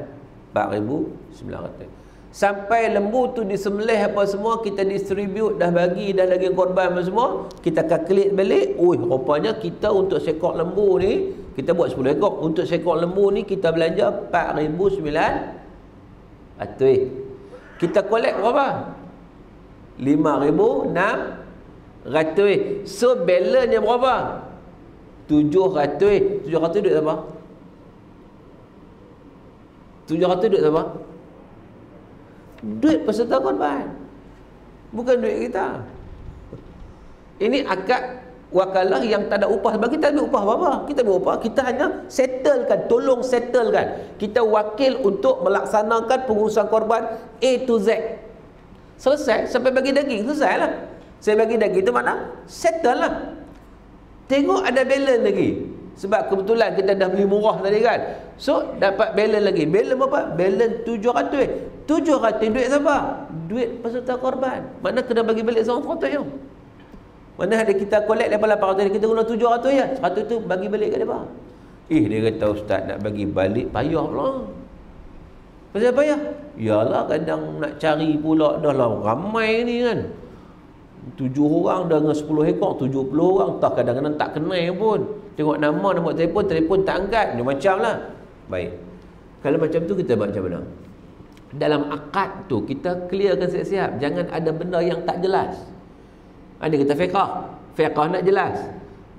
4,900. Sampai lembu tu disembelih apa semua, kita distribute, dah bagi, dah lagi korban apa semua, kita kalkulate balik, rupanya kita untuk seekor lembu ni, kita buat 10 ekor, untuk seekor lembu ni kita belanja 4,900. Kita collect berapa? 5,600. So balance nya berapa? 700. 700 duit apa? 700 duit apa? Duit peserta korban, bukan duit kita. Ini akad wakalah yang tak ada upah. Sebab kita ambil upah apa? Kita ambil upah, kita hanya settlekan, tolong settlekan. Kita wakil untuk melaksanakan pengurusan korban A to Z. Selesai, sampai bagi daging, selesai lah. Saya bagi daging itu mana? Settle lah. Tengok ada balance lagi. Sebab kebetulan kita dah beli murah tadi kan. So, dapat balance lagi. Balance berapa? Balance 700. 700 duit siapa? Duit peserta korban. Mana kena bagi balik seorang 100 je. Mana ada kita collect daripada 800, kita guna 700 je. 100 tu bagi balik kat dia. Dia kata, ustaz nak bagi balik payah pula. Pasal payah? Yalah, kadang nak cari pula, dah lah ramai ni kan. 7 orang dah dengan 10 ekor, 70 orang. Tak, kadang-kadang tak kenal pun. Tengok nama, nombor telefon tak angkat. Dia macam lah. Baik. Kalau macam tu kita buat macam mana? Dalam akad tu kita clearkan siap-siap. Jangan ada benda yang tak jelas. Ada kita fiqah. Fiqah nak jelas.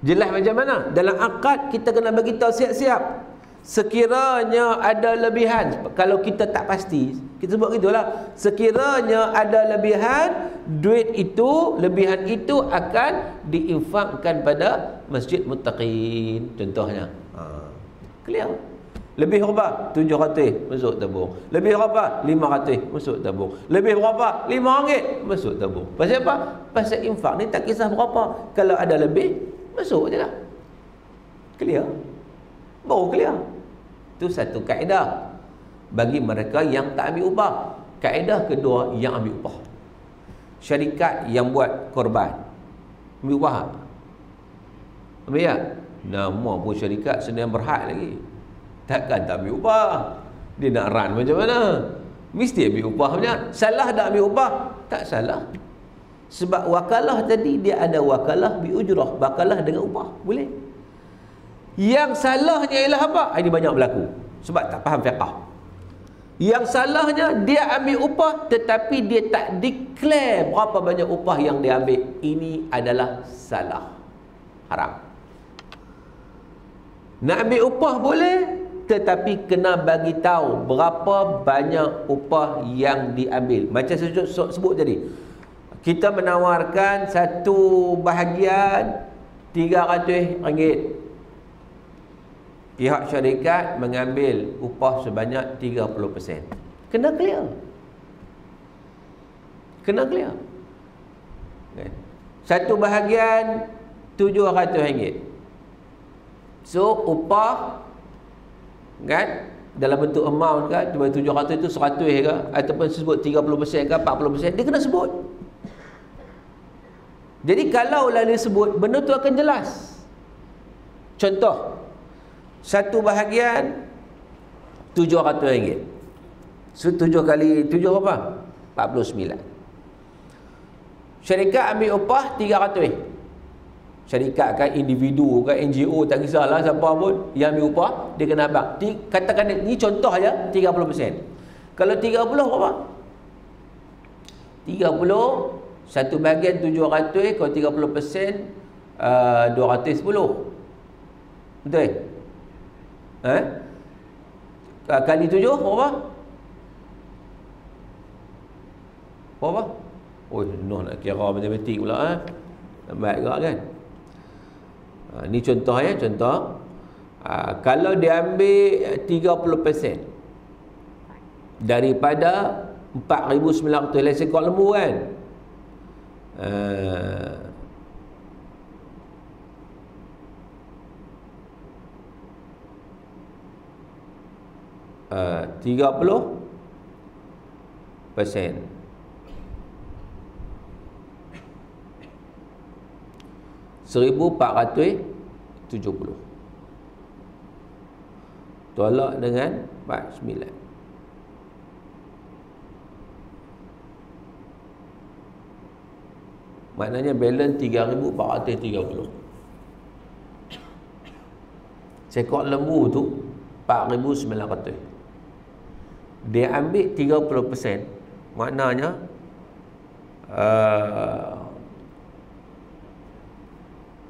Jelas macam mana? Dalam akad kita kena bagi tahu siap-siap. Sekiranya ada lebihan, kalau kita tak pasti, kita sebut gitulah. Sekiranya ada lebihan, duit itu, lebihan itu akan diinfakkan pada Masjid Muttaqin contohnya. Clear. Lebih berapa? 700 masuk tabung. Lebih berapa? 500 masuk tabung. Lebih berapa? RM5 masuk tabung. Pasal apa? Pasal infak ni tak kisah berapa. Kalau ada lebih, masuk je lah. Clear? Baru clear. Itu satu kaedah bagi mereka yang tak ambil upah. Kaedah kedua, yang ambil upah. Syarikat yang buat korban ambil upah. Ambil ya? Nama pun syarikat Senayan Berhad lagi. Takkan tak ambil upah. Dia nak run macam mana? Mesti ambil upah punya. Salah tak ambil upah? Tak salah. Sebab wakalah tadi dia ada wakalah bi ujrah, wakalah dengan upah. Boleh. Yang salahnya ialah apa? Ini banyak berlaku. Sebab tak faham fiqah. Yang salahnya dia ambil upah tetapi dia tak declare berapa banyak upah yang dia ambil. Ini adalah salah. Haram. Nak ambil upah boleh, tetapi kena bagi tahu berapa banyak upah yang diambil. Macam saya sebut tadi, kita menawarkan satu bahagian RM300. Pihak syarikat mengambil upah sebanyak 30%. Kena clear. Kena clear. Satu bahagian RM700. So upah kan dalam bentuk amount kan, cuma 700 itu 100 ke ataupun sebut 30% ke 40%, dia kena sebut. Jadi kalaulah dia sebut, benda tu akan jelas. Contoh, satu bahagian RM700. So 7 kali 7 apa? 49. Syarikat ambil upah 300. Syarikat kan, individu kan, NGO, tak kisahlah siapa pun yang ambil upah, dia kena abang. Katakan ni contoh aja 30%. Kalau 30 berapa? 30 satu bahagian 700, kalau 30% 210. Betul? Kali 7 berapa? Berapa? Oh, nak kira matematik pula Lambat juga kan. Ni contoh ya, contoh. Kalau dia ambil 30% daripada 4,900 lain sekor lembu kan. Uh, 30%. 1,470 tolak dengan 49. Maknanya balance 3,430. Sekor lembu tu 4,900. Dia ambil 30%. Maknanya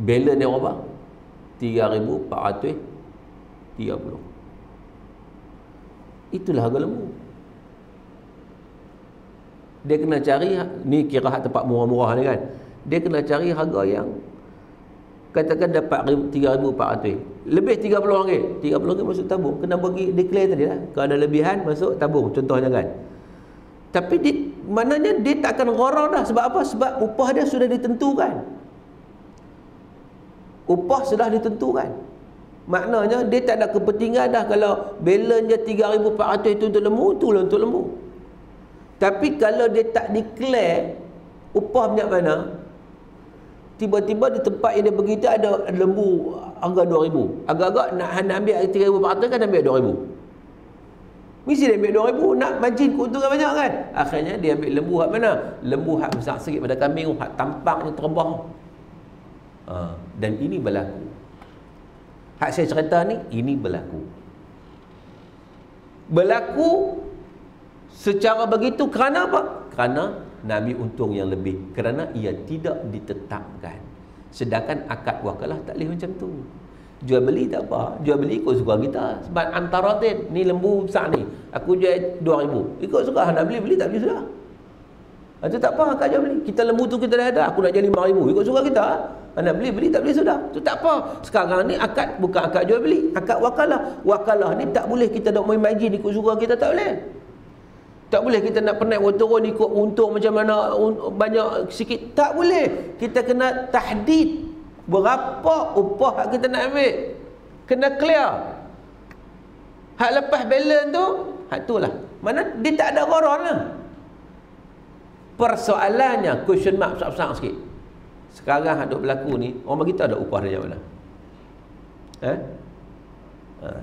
balance dia berapa? 3,430. Itulah harga lembu. Dia kena cari, ni kira tempat murah-murah ni kan. Dia kena cari harga yang katakan dapat 3,400. Lebih RM30. RM30 masuk tabung. Kena bagi declare tadi lah. Kalau ada lebihan masuk tabung contohnya kan. Tapi maknanya dia tak akan gharar dah. Sebab apa? Sebab upah dia sudah ditentukan. Upah sudah ditentukan. Maknanya dia tak ada kepentingan dah kalau balance dia 3,400 itu untuk lembu, itulah untuk lembu. Tapi kalau dia tak declare upah banyak mana, tiba-tiba di tempat yang dia pergi tu ada lembu harga 2,000. Agak-agak nak ambil 3,400 kan ambil 2,000. Mesti dia ambil 2,000, nak margin keuntungan banyak kan. Akhirnya dia ambil lembu hak mana? Lembu hak besar sikit pada kambing, hak tampaknya terbang. Dan ini berlaku. Hak saya cerita ni, ini berlaku. Berlaku secara begitu kerana apa? Kerana Nabi untung yang lebih. Kerana ia tidak ditetapkan. Sedangkan akad wakalah tak boleh macam tu. Jual beli tak apa. Jual beli ikut suka kita. Sebab antara ni lembu besar ni, aku jual 2,000. Ikut suka. Nak beli tak beli sudah. Itu tak apa akad jual beli. Kita lembu tu kita dah ada. Aku nak jual 5,000. Ikut suka kita. Nak beli tak beli sudah. Itu tak apa. Sekarang ni akad bukan akad jual beli. Akad wakalah. Wakalah ni tak boleh kita nak main margin ikut suka kita. Tak boleh. Tak boleh kita nak pernah turun ikut untung macam mana banyak sikit. Tak boleh. Kita kena tahdid berapa upah hak kita nak ambil. Kena clear. Hak lepas balance tu, hak tu lah. Mana dia tak ada gharar lah. Persoalannya question mark besar-besar sikit. Sekarang hak duk berlaku ni, orang bagi tahu ada upah dia mana?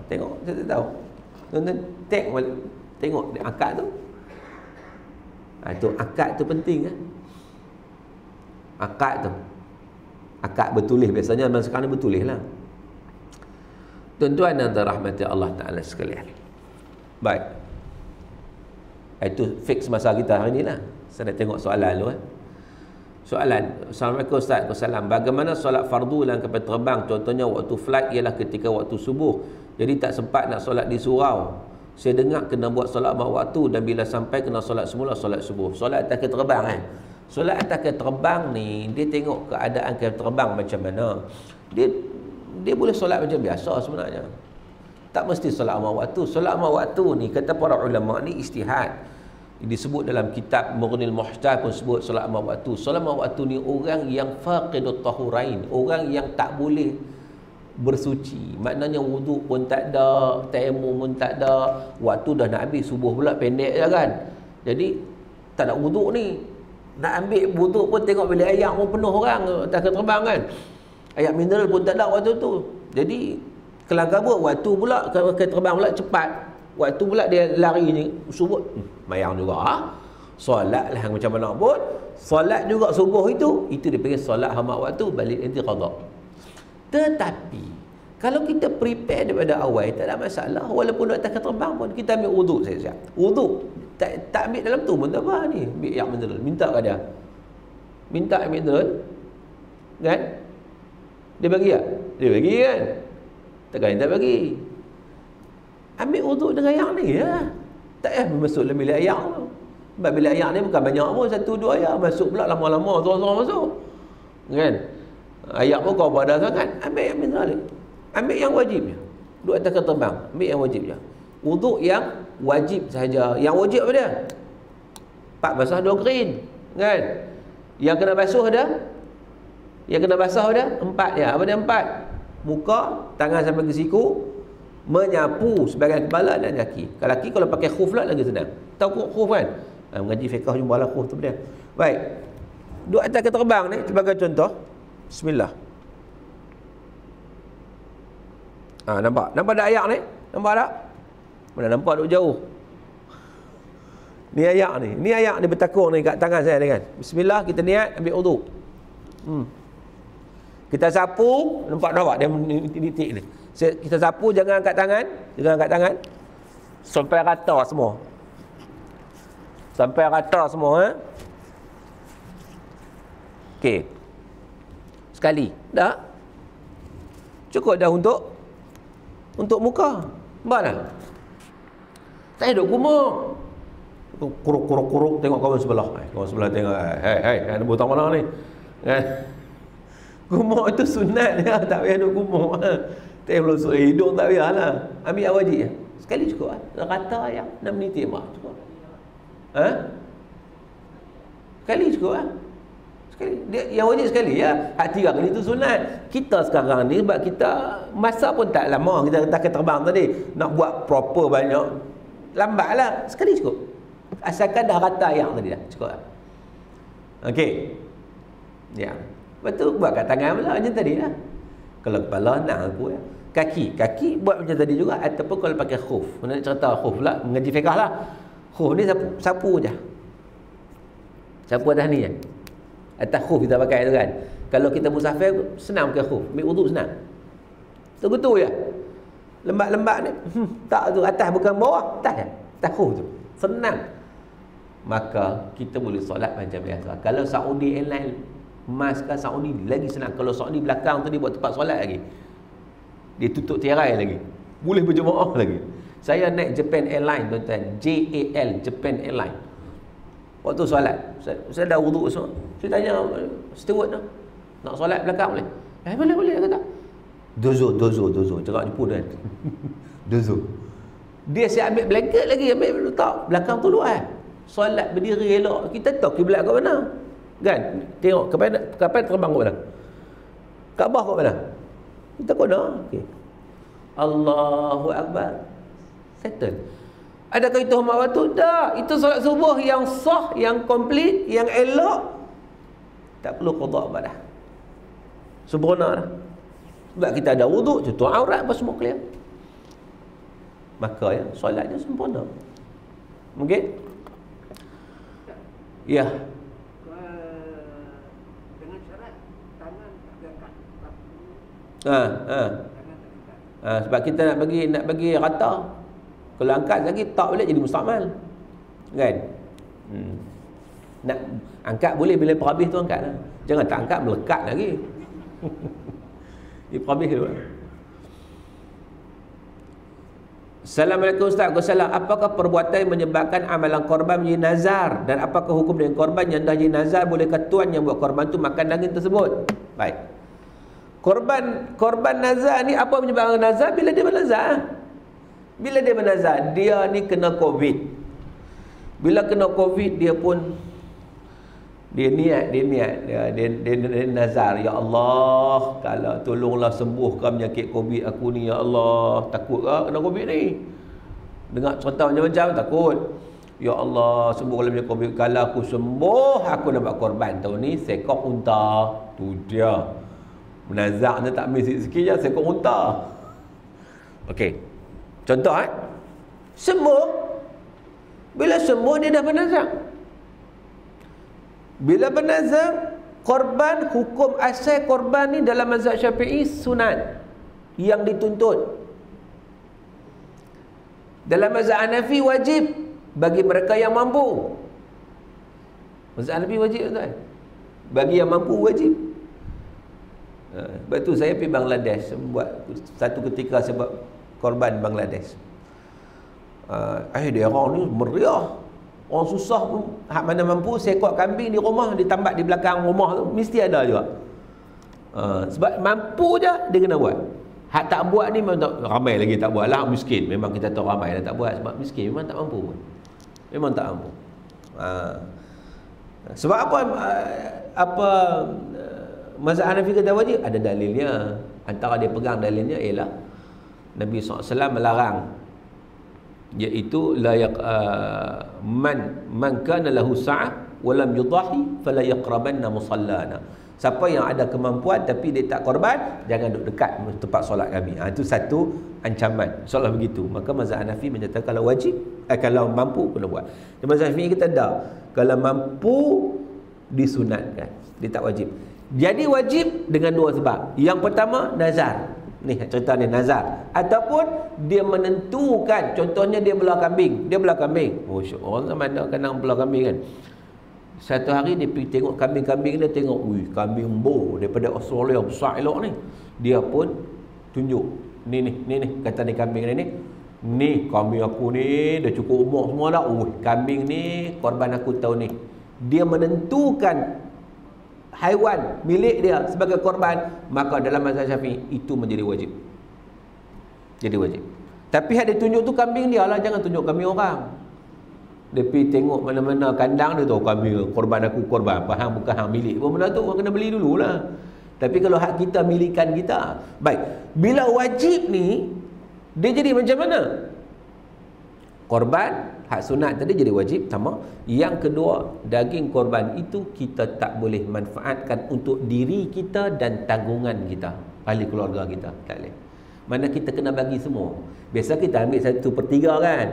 Tengok, saya tak tahu. Tuan-tuan tengok akad tu. Itu akad tu penting kan. Akad tu. Akad bertulis biasanya zaman sekarang ni bertulis lah. Tuan-tuan dan rahmati Allah Ta'ala sekalian. Baik. Itu fix masa kita hari ni lah. Saya nak tengok soalan dulu Soalan. Assalamualaikum Ustaz. Waalaikumsalam. Bagaimana solat fardu dalam kapal terbang? Contohnya waktu flight ialah ketika waktu subuh. Jadi tak sempat nak solat di surau. Saya dengar kena buat solat mak waktu dan bila sampai kena solat semula solat subuh. Solat atas kapal terbang kan. Solat atas kapal terbang ni dia tengok keadaan kapal terbang macam mana. Dia boleh solat macam biasa sebenarnya. Tak mesti solat mak waktu. Solat mak waktu ni kata para ulama ni ijtihad. Disebut dalam kitab Mughnil Muhtaj pun sebut solat mak waktu. Solat mak waktu ni orang yang faqidut tahurain, orang yang tak boleh bersuci. Maknanya wuduk pun tak ada, tayamum pun tak ada, waktu dah nak habis, subuh pula pendek je kan. Jadi tak nak wuduk ni. Nak ambil wuduk pun tengok bilik air pun penuh orang atas terbang kan. Air mineral pun tak ada waktu tu. Jadi kelang kabut waktu pula ke terbang pula cepat. Waktu pula dia lari ni subuh. Mayang juga solat lah macam mana pun. Solat juga subuh itu dia panggil solat hama waktu, balik nanti qada. Tetapi kalau kita prepare daripada awal tak ada masalah. Walaupun atas kapal terbang pun kita ambil wuduk siap-siap. Wuduk tak ambil dalam tu pun tak apa ni. Ambil yang mineral. Minta ke dia. Minta yang mineral. Kan? Dia bagi tak? Dia bagi kan? Takkan dia tak bagi. Ambil wuduk dengan air ni ya. Tak payah masuk dalam bilik air tu. Sebab bilik air ni bukan banyak pun, 1-2 air. Masuk pula lama-lama, seorang-seorang masuk. Kan? Air pun kau pada sangat. Ambil yang mineral ni. Ambil yang wajibnya. Duduk atas kapal terbang. Ambil yang wajibnya. Wuduk yang wajib sahaja. Yang wajib apa dia? 4 basah 2 kering, kan? Yang kena basuh ada? Yang kena basah ada? 4 dia. Apa dia 4? Muka, tangan sampai ke siku, menyapu sebahagian kepala dan kaki. Kalau laki kalau pakai khuf lah lagi senang. Tahu khuf kan? Mengaji fiqh jumpalah khuf tu dia. Baik. Duduk atas kereta terbang ni sebagai contoh. Bismillah. Nampak tak ayak ni? Nampak tak? Mana nampak duduk jauh. Ni ayak ni. Ni ayak ni bertakung ni kat tangan saya ni kan. Bismillah, kita niat ambil wudu. Kita sapu, nampak dia titik ni. Kita sapu, jangan angkat tangan. Sampai rata semua. Okey. Sekali. Dah. Cukup dah untuk muka. Nampak tak? Saya duduk gumuk. Kuruk tengok kawan sebelah. Kawan sebelah tengok. Hei, ada butang mana ni? Kan? Gumuk itu sunat dia, tak payah duduk gumuk. Tak melosok hidung tak payahlah. Ambil wajib je. Sekali cukup ah. Rata ya 6 minit mak cukup. Sekali cukup ah. Sekali. Dia yang wajib sekali ya. Hak 3 kali itu sunat. Kita sekarang ni sebab kita masa pun tak lama kita terbang tadi. Nak buat proper banyak. Lambatlah. Sekali cukup. Asalkan dah rata yang tadi dah. Cukup ah. Okey. Ya. Betul buat kat tangan pula macam tadi lah. Kalau kepala nak aku ya. Kaki buat macam tadi juga ataupun kalau pakai khuf. Mana cerita khuf pula mengaji fiqh lah. Khuf ni sapu je. Sapu atas ni je. Atas khuf kita pakai tu kan. Kalau kita musafir senang pakai khuf. Ambil wudu senang. Betul ya. Lembab-lembab ni. Tak tu atas bukan bawah, atas je. Atas khuf tu. Senang. Maka kita boleh solat macam biasa. Kalau Saudi Airline Mas kan Saudi lagi senang. Kalau Saudi belakang tu dia buat tempat solat lagi. Dia tutup tirai lagi. Boleh berjemaah lagi. Saya naik Japan Airline tuan-tuan. JAL Japan Airline. Waktu solat. Saya dah wuduk semua. Saya tanya steward tu. Nak solat belakang boleh? Boleh kata. Dozo. Cakap Jepun kan. Dozo. Dia siap ambil blanket lagi. Ambil letak. Belakang tu luar. Solat berdiri elok. Kita tahu kiblat kat mana. Kan? Tengok kapan terbang kat mana? Kaabah kat mana? Kita kena. Okey. Allahu Akbar. Settle. Adakah itu hormat waktu? Tak. Itu solat subuh yang sah, yang komplit, yang elok. Tak perlu qada apa dah. Sempurna dah. Sebab kita ada wuduk, tutup aurat apa semua clear. Maka ya, solatnya sempurna. Okey? Ya. Sebab kita nak bagi rata. Kalau angkat lagi tak boleh jadi mustakmal. Kan? Nak angkat boleh bila perhabis tu angkat lah. Jangan tak angkat melekat lagi. Dia perhabis dulu. Assalamualaikum Ustaz. Waalaikumsalam. Apakah perbuatan yang menyebabkan amalan korban menjadi nazar? Dan apakah hukum dengan korban yang dah jadi nazar? Bolehkah tuan yang buat korban tu makan daging tersebut? Baik. Korban nazar ni apa menyebabkan nazar? Bila dia bernazar. Bila dia bernazar, dia ni kena COVID. Bila kena COVID dia pun dia niat dia nazar, ya Allah, kalau tolonglah sembuhkan penyakit COVID aku ni ya Allah. Takut ke kena COVID ni? Dengar cerita macam-macam takut. Ya Allah, sembuhkan penyakit COVID. Kalau aku sembuh, aku nak buat korban tahun ni seekor unta. Tu dia. Menazak dia tak ambil sikit-sikit je, seekor unta. Okey. Contoh sembuh. Bila sembuh dia dah bernazar. Bila bernazar, korban, hukum asal korban ni dalam mazhab Syafi'i sunat yang dituntut. Dalam mazhab Hanafi wajib bagi mereka yang mampu. Mazhab Hanafi wajib tuan. Bagi yang mampu wajib. Sebab tu saya pergi Bangladesh buat satu ketika saya buat korban Bangladesh. Dia orang ni meriah. Orang susah pun hak mana mampu seekor kambing di rumah ditambat di belakang rumah tu mesti ada juga. Sebab mampu je dia kena buat. Hak tak buat ni memang tak, ramai lagi tak buat lah, miskin. Memang kita tahu ramai dah tak buat sebab miskin, memang tak mampu pun. Memang tak mampu. Sebab apa mazhab Hanafi kata wajib? Ada dalilnya. Antara dia pegang dalilnya ialah Nabi SAW melarang, iaitu man kana lahu sa'ah wa lam yudahi fala yaqrabanna musallana. Siapa yang ada kemampuan tapi dia tak korban, jangan duduk dekat tempat solat kami. Itu satu ancaman. Soalah begitu. Maka mazhab Hanafi menyatakan kalau wajib, kalau mampu kena buat. Dan mazhab Syafi'i kita tak. Kalau mampu disunatkan, dia tak wajib. Jadi wajib dengan dua sebab. Yang pertama nazar. Ni cerita ni nazar. Ataupun dia menentukan, contohnya dia belah kambing. Dia belah kambing. Oh, orang zaman dah kena belah kambing kan. Satu hari dia pergi tengok kambing-kambing dia, tengok, kambing bo daripada Australia besar elok ni. Dia pun tunjuk. Ni kata ni kambing ni kambing aku ni dah cukup umur semua dah. Kambing ni korban aku tahun ni. Dia menentukan haiwan milik dia sebagai korban, maka dalam mazhab Syafi'i itu menjadi wajib. Jadi wajib. Tapi ada tunjuk tu kambing dia lah, jangan tunjuk kambing orang. Dia pergi tengok mana-mana kandang dia tahu kambing korban aku korban. Faham bukan hak milik. Benda tu orang kena beli dululah. Tapi kalau hak kita milikan kita. Baik. Bila wajib ni dia jadi macam mana? Korban hak sunat tadi jadi wajib sama. Yang kedua, daging korban itu kita tak boleh manfaatkan untuk diri kita dan tanggungan kita, ahli keluarga kita. Tak boleh. Mana kita kena bagi semua. Biasa kita ambil 1/3 kan.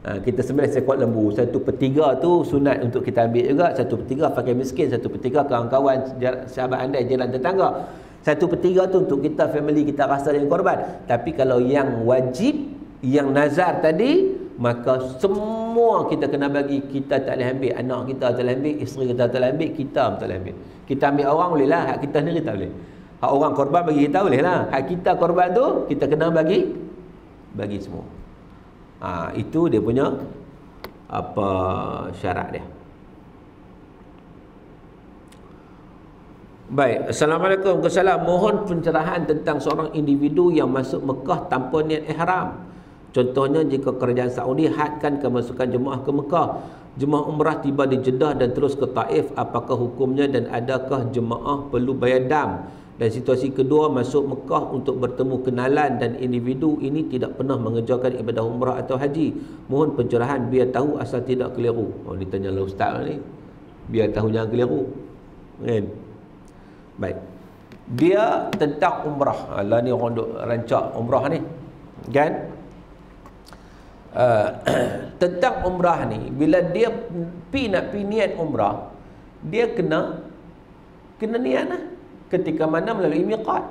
Kita sembelih seekor lembu, 1/3 tu sunat untuk kita ambil juga, 1/3 fakir miskin, 1/3 kawan-kawan sahabat anda jalan tetangga, 1/3 tu untuk kita, family kita rasa yang korban. Tapi kalau yang wajib, yang nazar tadi, maka semua kita kena bagi. Kita tak boleh ambil, anak kita tak boleh ambil, isteri kita tak boleh ambil, kita tak boleh ambil. Kita ambil orang boleh lah, hak kita sendiri tak boleh. Hak orang korban bagi kita boleh lah, hak kita korban tu kita kena bagi semua. Itu dia punya apa syarat dia. Baik, Assalamualaikum. Kesalam, mohon pencerahan tentang seorang individu yang masuk Mekah tanpa niat ihram. Contohnya jika kerajaan Saudi hadkan kemasukan jemaah ke Mekah, jemaah umrah tiba di Jeddah dan terus ke Taif, apakah hukumnya dan adakah jemaah perlu bayar dam? Dan situasi kedua, masuk Mekah untuk bertemu kenalan dan individu ini tidak pernah mengerjakan ibadah umrah atau haji. Mohon pencerahan biar tahu asal tidak keliru. Oh, ni tanya lah ustaz ni. Biar tahu jangan keliru. Kan? Baik. Dia tentang umrah. Lah ni orang duk rancak umrah ni. Kan? Tentang umrah ni, bila dia nak pi niat umrah, dia kena niat lah. Ketika mana melalui miqat.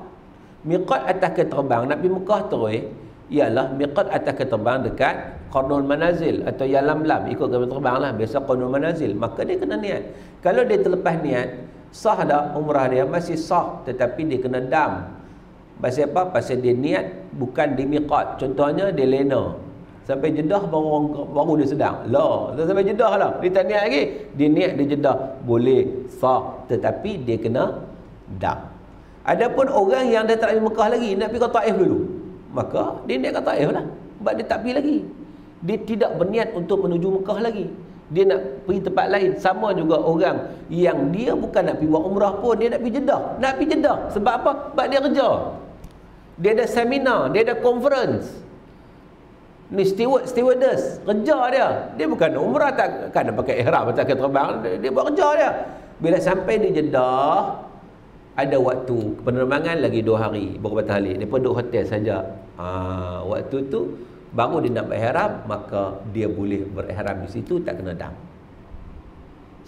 Miqat atas ke terbang nak pergi Mekah terus ialah miqat atas ke terbang dekat Qarnul Manazil atau Yalamlam, ikut kapal terbang lah, biasa Qarnul Manazil. Maka dia kena niat. Kalau dia terlepas niat, sah dah umrah dia, masih sah, tetapi dia kena dam. Pasal apa? Pasal dia niat bukan di miqat. Contohnya dia lena sampai Jeddah baru dia sedang. Lah, sampai Jeddah lah. Dia tak niat lagi. Dia niat di Jeddah boleh sah, tetapi dia kena dam. Adapun orang yang dah tak pergi Mekah lagi, nak pergi ke Taif dulu, maka dia niat ke Taif lah. Sebab dia tak pergi lagi. Dia tidak berniat untuk menuju Mekah lagi. Dia nak pergi tempat lain. Sama juga orang yang dia bukan nak pergi buat umrah pun, dia nak pergi Jeddah. Nak pergi Jeddah. Sebab apa? Sebab dia kerja. Dia ada seminar, dia ada conference. Ni stewardess, kerja dia. Dia bukan umrah, tak kan pakai ihram, tak terbang, dia buat kerja dia. Bila sampai di Jeddah, ada waktu penerbangan lagi 2 hari, beberapa hari. Dia pun duduk hotel saja. Waktu tu baru dia nak berihram, maka dia boleh berihram di situ, tak kena dam.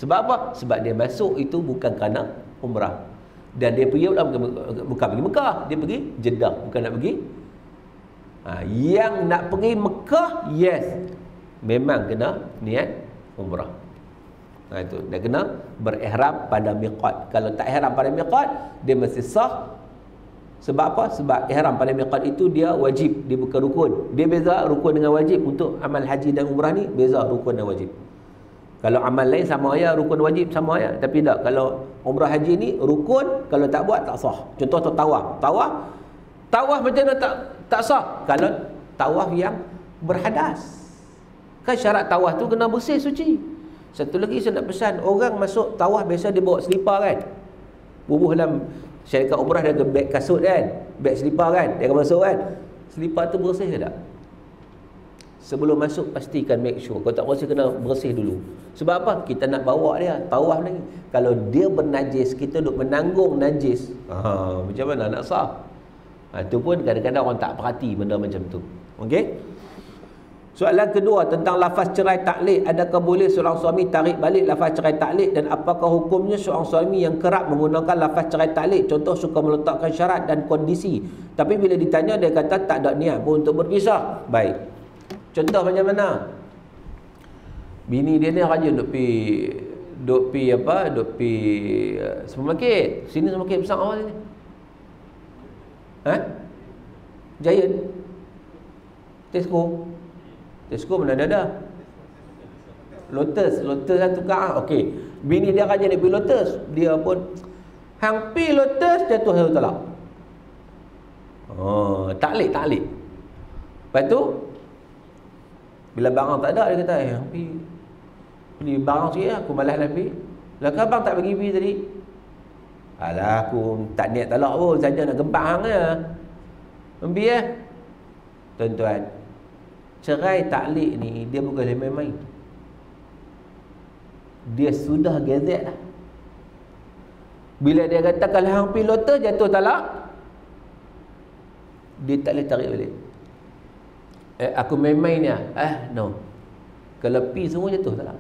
Sebab apa? Sebab dia masuk itu bukan kerana umrah. Dan dia pergi bukan pergi Mekah, dia pergi Jeddah, bukan nak pergi. Yang nak pergi Mekah, yes, memang kena niat umrah. Itu dia kena berihram pada miqat. Kalau tak ihram pada miqat, dia mesti sah. Sebab apa? Sebab ihram pada miqat itu dia wajib, dia bukan rukun. Dia beza rukun dengan wajib. Untuk amal haji dan umrah ni beza rukun dan wajib. Kalau amal lain sama ya, rukun wajib sama ya. Tapi tak, kalau umrah haji ni rukun, kalau tak buat tak sah. Contoh tu tawaf. Tawaf macam mana tak sah? Kalau tawaf yang berhadas. Kan syarat tawaf tu kena bersih suci. Satu lagi saya nak pesan, orang masuk tawaf biasa dia bawa selipar kan, bubuh dalam syarikat umrah dia ada beg kasut kan, beg selipar kan, dia akan masuk kan. Selipar tu bersih ke tak? Sebelum masuk pastikan make sure. Kalau tak bersih kena bersih dulu. Sebab apa? Kita nak bawa dia tawaf lagi. Kalau dia bernajis, kita duk menanggung najis, macam mana nak sah? Itu pun kadang-kadang orang tak perhati benda macam tu. Okey. Soalan kedua tentang lafaz cerai taklid. Adakah boleh seorang suami tarik balik lafaz cerai taklid, dan apakah hukumnya seorang suami yang kerap menggunakan lafaz cerai taklid? Contoh, suka meletakkan syarat dan kondisi, tapi bila ditanya dia kata tak ada niat pun untuk berpisah. Baik. Contoh macam mana? Bini dia ni rajin duk pi supermarket. Sini supermarket besar awal ni. Giant. Tesco mana ada? Lotus lah tukar. Okey. Bini dia rajin dia pergi Lotus. Dia pun hang pi Lotus jatuh satu talak. Taklid. Lepas tu bila barang tak ada, dia kata, hang beli barang sikit lah, aku malas nak pergi. Lah kan abang tak bagi pergi tadi? Alah, aku tak niat talak pun, saja nak gempak hang je. Pergi Tuan-tuan, cerai taklid ni dia bukan main-main. Dia sudah gazet dah. Bila dia kata kalau hang pilota jatuh talak, dia tak boleh tarik balik. Aku main-main ni no. Kalau pi semua jatuh talak.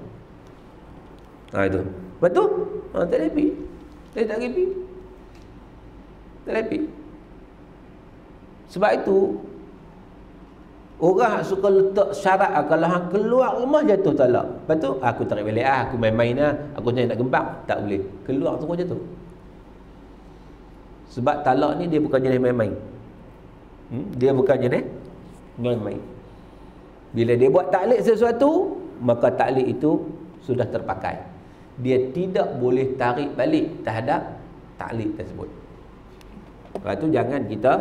Itu. Betul? Tak boleh pi. Dia tak boleh pi. Tak boleh pi. Sebab itu orang suka letak syarat, kalau hang keluar rumah jatuh talak. Lepas tu aku tarik balik aku main-main aku nak gempak. Tak boleh. Keluar terus jatuh. Sebab talak ni dia bukan jenis main-main. Dia bukan jenis main-main. Bila dia buat taklid sesuatu, maka taklid itu sudah terpakai. Dia tidak boleh tarik balik terhadap taklid tersebut. Lepas tu jangan kita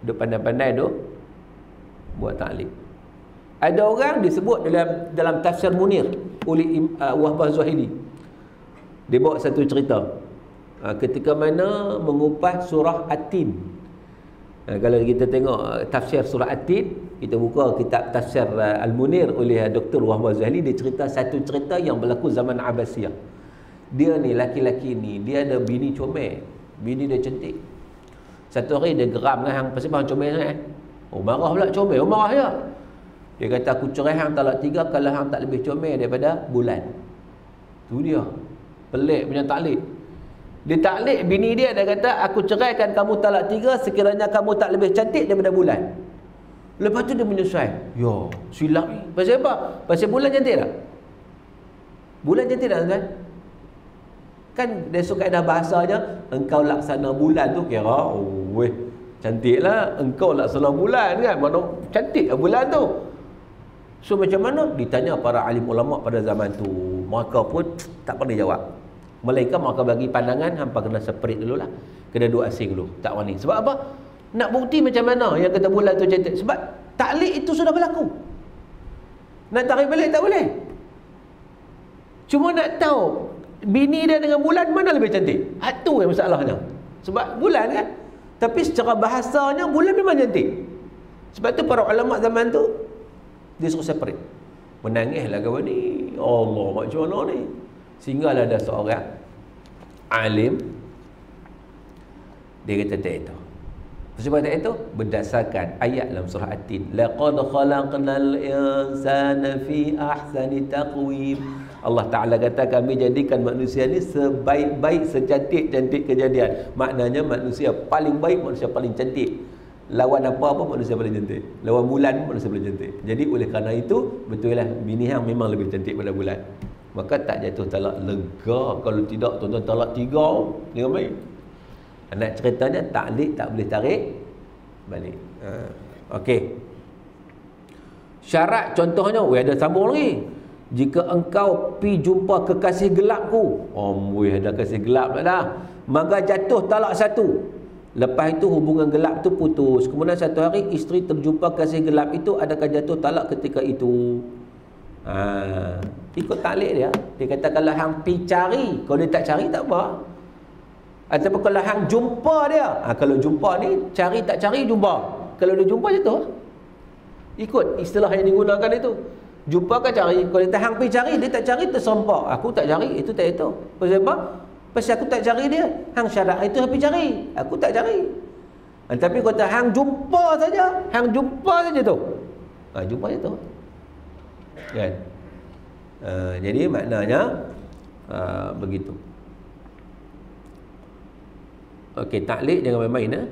duk pandai-pandai duk buat taklid. Ada orang disebut dalam tafsir Munir oleh Wahbah Zuhaili. Dia bawa satu cerita. Ketika mana mengupas surah At-Tin. Kalau kita tengok tafsir surah At-Tin, kita buka kitab tafsir Al-Munir oleh Dr. Wahbah Zuhaili, dia cerita satu cerita yang berlaku zaman Abbasiyah. Dia ni, laki-laki ni, dia ada bini comel. Bini dia cantik. Satu hari dia geram dengan hang, pasal hang comel sangat. Marah pula comel, marah je. Dia kata aku cerai hang talak 3 kalau hang tak lebih comel daripada bulan. Tu dia. Pelik punya taklid. Dia taklid bini dia kata aku ceraikan kamu talak 3 sekiranya kamu tak lebih cantik daripada bulan. Lepas tu dia menyesal. Ya, silap ni. Pasal apa? Pasal bulan cantik tak? Bulan cantik tak tuan? Kan dia suka ada bahasanya, engkau laksana bulan tu kira, cantiklah engkau laksana bulan kan. Mana cantik bulan tu. So macam mana? Ditanya para alim ulama pada zaman tu. Mereka pun tak pernah jawab. Melainkan mereka bagi pandangan, hampa kena separate dulu lah. Kena duduk asing dulu. Tak wani. Sebab apa? Nak bukti macam mana yang kata bulan tu cantik? Sebab taklid itu sudah berlaku. Nak tarik balik tak boleh. Cuma nak tahu bini dia dengan bulan mana lebih cantik. Itu yang masalahnya. Sebab bulan kan. Tapi secara bahasanya bulan memang cantik. Sebab tu para ulama zaman tu dia suruh separate. Menangislah kawan ni. Allah, macam mana ni? Sehinggalah ada seorang alim, dia kata tak itu. Sebab tak itu berdasarkan ayat dalam surah At-Tin, laqad khalaqnal insana fi ahsani taqwim. Allah Ta'ala kata kami jadikan manusia ni sebaik-baik, secantik-cantik kejadian. Maknanya manusia paling baik, manusia paling cantik. Lawan apa-apa manusia paling cantik. Lawan bulan manusia paling cantik. Jadi oleh kerana itu, betul lah bini hang memang lebih cantik pada bulan. Maka tak jatuh talak, lega. Kalau tidak, tuan-tuan talak 3 dengan baik. Nak ceritanya taklid tak boleh tarik balik. Okey. Syarat contohnya, ada sambung lagi. Jika engkau pi jumpa kekasih gelapku, ada kasih gelap dah. Maka jatuh talak 1. Lepas itu hubungan gelap tu putus. Kemudian satu hari isteri terjumpa kasih gelap itu, adakah jatuh talak ketika itu? Ikut taklid dia. Dia kata kalau hang pi cari, kalau dia tak cari tak apa. Ataupun kalau hang jumpa dia, kalau jumpa ni cari tak cari jumpa. Kalau dia jumpa je tu, ikut istilah yang digunakan itu. Jumpa ke cari. Kalau dia hang pi cari, dia tak cari terserempak. Aku tak cari, itu tak itu. Pasal apa? Pasal aku tak cari dia. Hang syarat itu hang pi cari. Aku tak cari. Tapi kalau hang jumpa saja, hang jumpa saja tu. Jumpa je tu. Kan? Jadi maknanya begitu. Okey, taklid jangan main-main.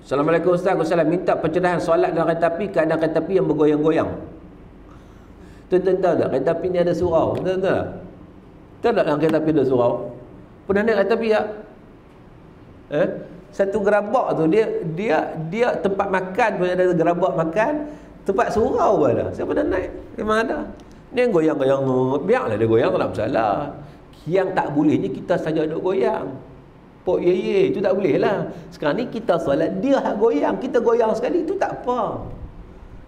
Assalamualaikum Ustaz. Assalamualaikum. Minta pencerahan solat dalam kereta api, keadaan kereta api yang bergoyang-goyang. Tuan-tuan tahu tak kereta api ni ada surau? Tuan-tuan tahu tak? Tahu tak dalam kereta api ada surau? Pernah naik kereta api tak? Satu gerabak tu dia tempat makan pun ada, gerabak makan, tempat surau pun ada. Siapa dah naik? Memang ada. Ni yang goyang-goyang, biarlah dia goyang, tak ada masalah. Yang tak bolehnya kita saja duk goyang. Pok ye itu tak boleh lah. Sekarang ni kita solat, dia hak goyang, kita goyang sekali, itu tak apa.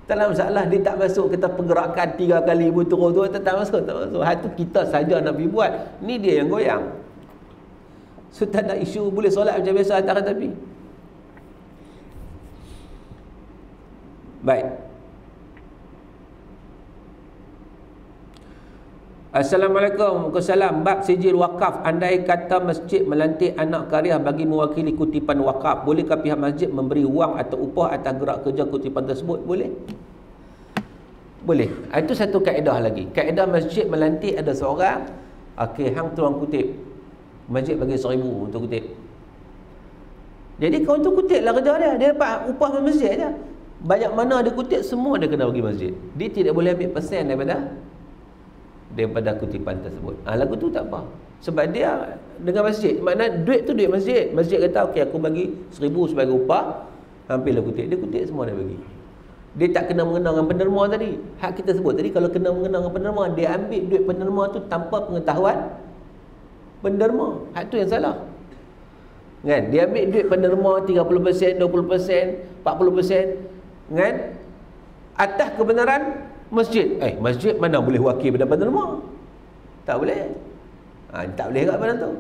Tak ada masalah. Dia tak masuk kita pergerakan 3 kali berturut tu, tak masuk, tak masuk. Hak tu kita saja nak pergi buat. Ni dia yang goyang. So tak ada isu, boleh solat macam biasa atas kereta api. Baik. Assalamualaikum. Waalaikumsalam. Bab sijil wakaf. Andai kata masjid melantik anak karya bagi mewakili kutipan wakaf, bolehkah pihak masjid memberi wang atau upah atas gerak kerja kutipan tersebut? Boleh. Boleh. Itu satu kaedah lagi. Kaedah masjid melantik ada seorang, okey, hang tuang kutip. Masjid bagi 1,000 untuk kutip. Jadi kau untuk kutip lah kerja dia. Dia dapat upah masjid je. Banyak mana dia kutip, semua dia kena bagi masjid. Dia tidak boleh ambil persen daripada kutipan tersebut. Lagu tu tak apa. Sebab dia dengan masjid. Maknanya duit tu duit masjid. Masjid kata okey aku bagi 1,000 sebagai upah. Hampirlah kutip. Dia kutip semua dia bagi. Dia tak kena mengenang dengan penerima tadi. Hak kita sebut tadi, kalau kena mengenang dengan penerima, dia ambil duit penerima tu tanpa pengetahuan penerima. Hak tu yang salah. Kan? Dia ambil duit penerima 30%, 20%, 40%. Kan? Atas kebenaran masjid. Masjid mana boleh wakil pada penerima? Tak boleh. Tak boleh kat mana tu.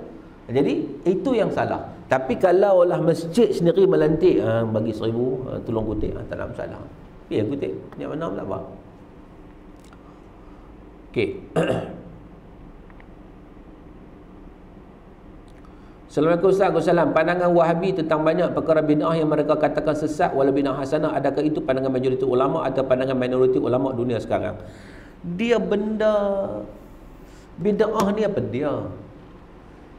Jadi itu yang salah. Tapi kalau lah masjid sendiri melantik, bagi 1,000, tolong kutip, tak ada masalah. Biar kutip. Yang mana tak apa. Okey. Assalamualaikum Ustaz. Waalaikumsalam. Pandangan Wahabi tentang banyak perkara bid'ah yang mereka katakan sesat walau bid'ah hasanah, adakah itu pandangan majoriti ulama atau pandangan minoriti ulama dunia sekarang? Dia benda bid'ah ni apa dia?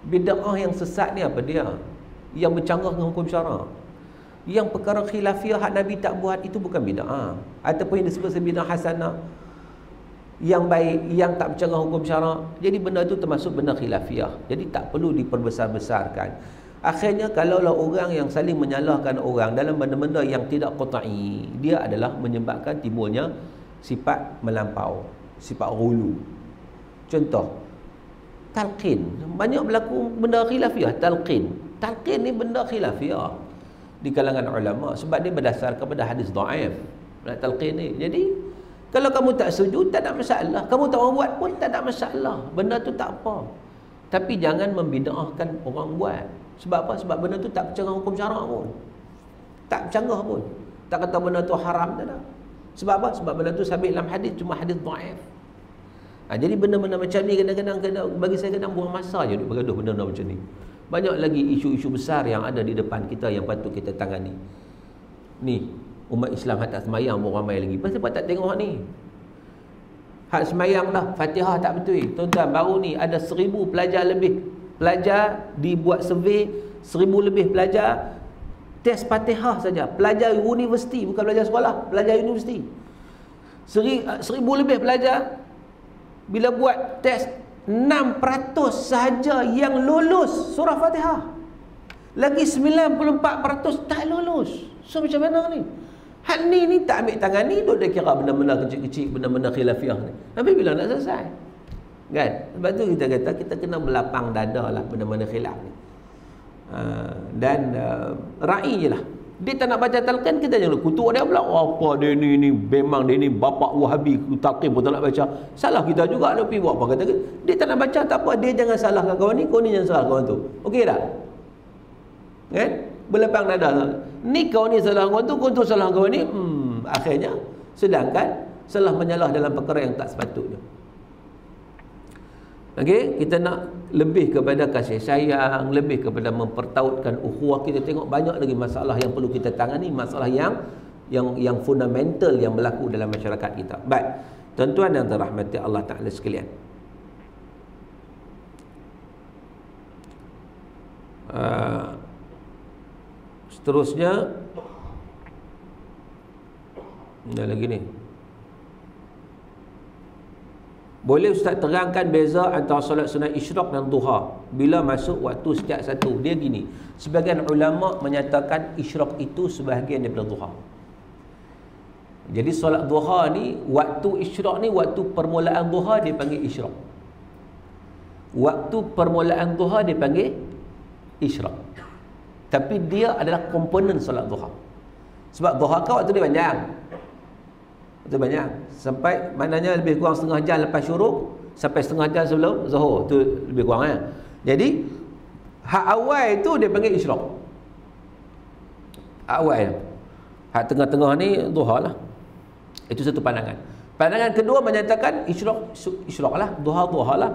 Bid'ah yang sesat ni apa dia? Yang bercanggah dengan hukum syarak. Yang perkara khilafiyah hak Nabi tak buat itu bukan bid'ah. Ataupun yang disebut sebagai bid'ah hasanah, yang baik, yang tak bercanggah hukum syarak. Jadi benda itu termasuk benda khilafiyah. Jadi tak perlu diperbesar-besarkan. Akhirnya kalaulah orang yang saling menyalahkan orang dalam benda-benda yang tidak qat'i, dia adalah menyebabkan timbulnya sifat melampau, sifat ghulu. Contoh, talqin. Banyak berlaku benda khilafiyah, talqin. Talqin ni benda khilafiyah di kalangan ulama sebab dia berdasarkan pada hadis dhaif. Talqin ni. Jadi kalau kamu tak setuju, tak ada masalah. Kamu tak mau buat pun tak ada masalah. Benda tu tak apa. Tapi jangan membid'ahkan orang buat. Sebab apa? Sebab benda tu tak bercanggah hukum syarak pun. Tak bercanggah pun. Tak kata benda tu haram, tak ada. Sebab apa? Sebab benda tu sabit dalam hadis, cuma hadis dhaif. Jadi benda-benda macam ni kadang-kadang bagi saya kadang buang masa je duk bergaduh benda-benda macam ni. Banyak lagi isu-isu besar yang ada di depan kita yang patut kita tangani. Ni umat Islam hak tak semayang pun ramai lagi. Kenapa tak tengok ni? Hak semayang dah, Fatihah tak betul. Tuan-tuan, baru ni ada 1,000 pelajar lebih. Pelajar dibuat survey, 1,000 lebih pelajar test Fatihah saja. Pelajar universiti, bukan pelajar sekolah, pelajar universiti. 1,000 lebih pelajar, bila buat test 6% sahaja yang lulus surah Fatihah. Lagi 94% tak lulus. So macam mana ni? Hal ni tak ambil tangan ni, duk dia kira benda-benda kecil-kecil, benda-benda khilafiyah ni. Tapi bila nak selesai? Kan? Sebab tu kita kata kita kena melapang dada lah benda-benda khilaf ni. Dan ra'i je lah. Dia tak nak baca talqin, kita jangan kutuk dia pula. Apa dia ni memang dia ni bapak Wahabi, talqin pun tak nak baca. Salah kita juga dia pergi buat apa kata. Dia tak nak baca tak apa, dia jangan salahkan kawan ni, kau ni jangan salah kawan tu. Okey tak? Kan? Berlepang nada. Ni kau ni salah kawan tu salah kawan ni. Akhirnya sedangkan salah menyalah dalam perkara yang tak sepatutnya. Okey, kita nak lebih kepada kasih sayang, lebih kepada mempertautkan ukhuwah. Kita tengok banyak lagi masalah yang perlu kita tangani, masalah yang fundamental yang berlaku dalam masyarakat kita. Baik, tuan-tuan dan dirahmati Allah Taala sekalian. Seterusnya ada lagi ni. Boleh Ustaz terangkan beza antara solat sunat isyraq dan duha bila masuk waktu setiap satu? Dia gini, sebagian ulama menyatakan isyraq itu sebahagian daripada duha. Jadi solat duha ni, waktu isyraq ni, waktu permulaan duha dia panggil isyraq. Waktu permulaan duha dia panggil isyraq. Tapi dia adalah komponen solat duha. Sebab duha kan waktu dia panjang. Itu banyak. Sampai maknanya lebih kurang setengah jam lepas syuruk sampai setengah jam sebelum zuhur. Tu lebih kurang ya. Jadi hak awal itu dia panggil isyraq. Hak awal. Hak tengah-tengah ni duha lah. Itu satu pandangan. Pandangan kedua menyatakan isyraq lah, duha lah.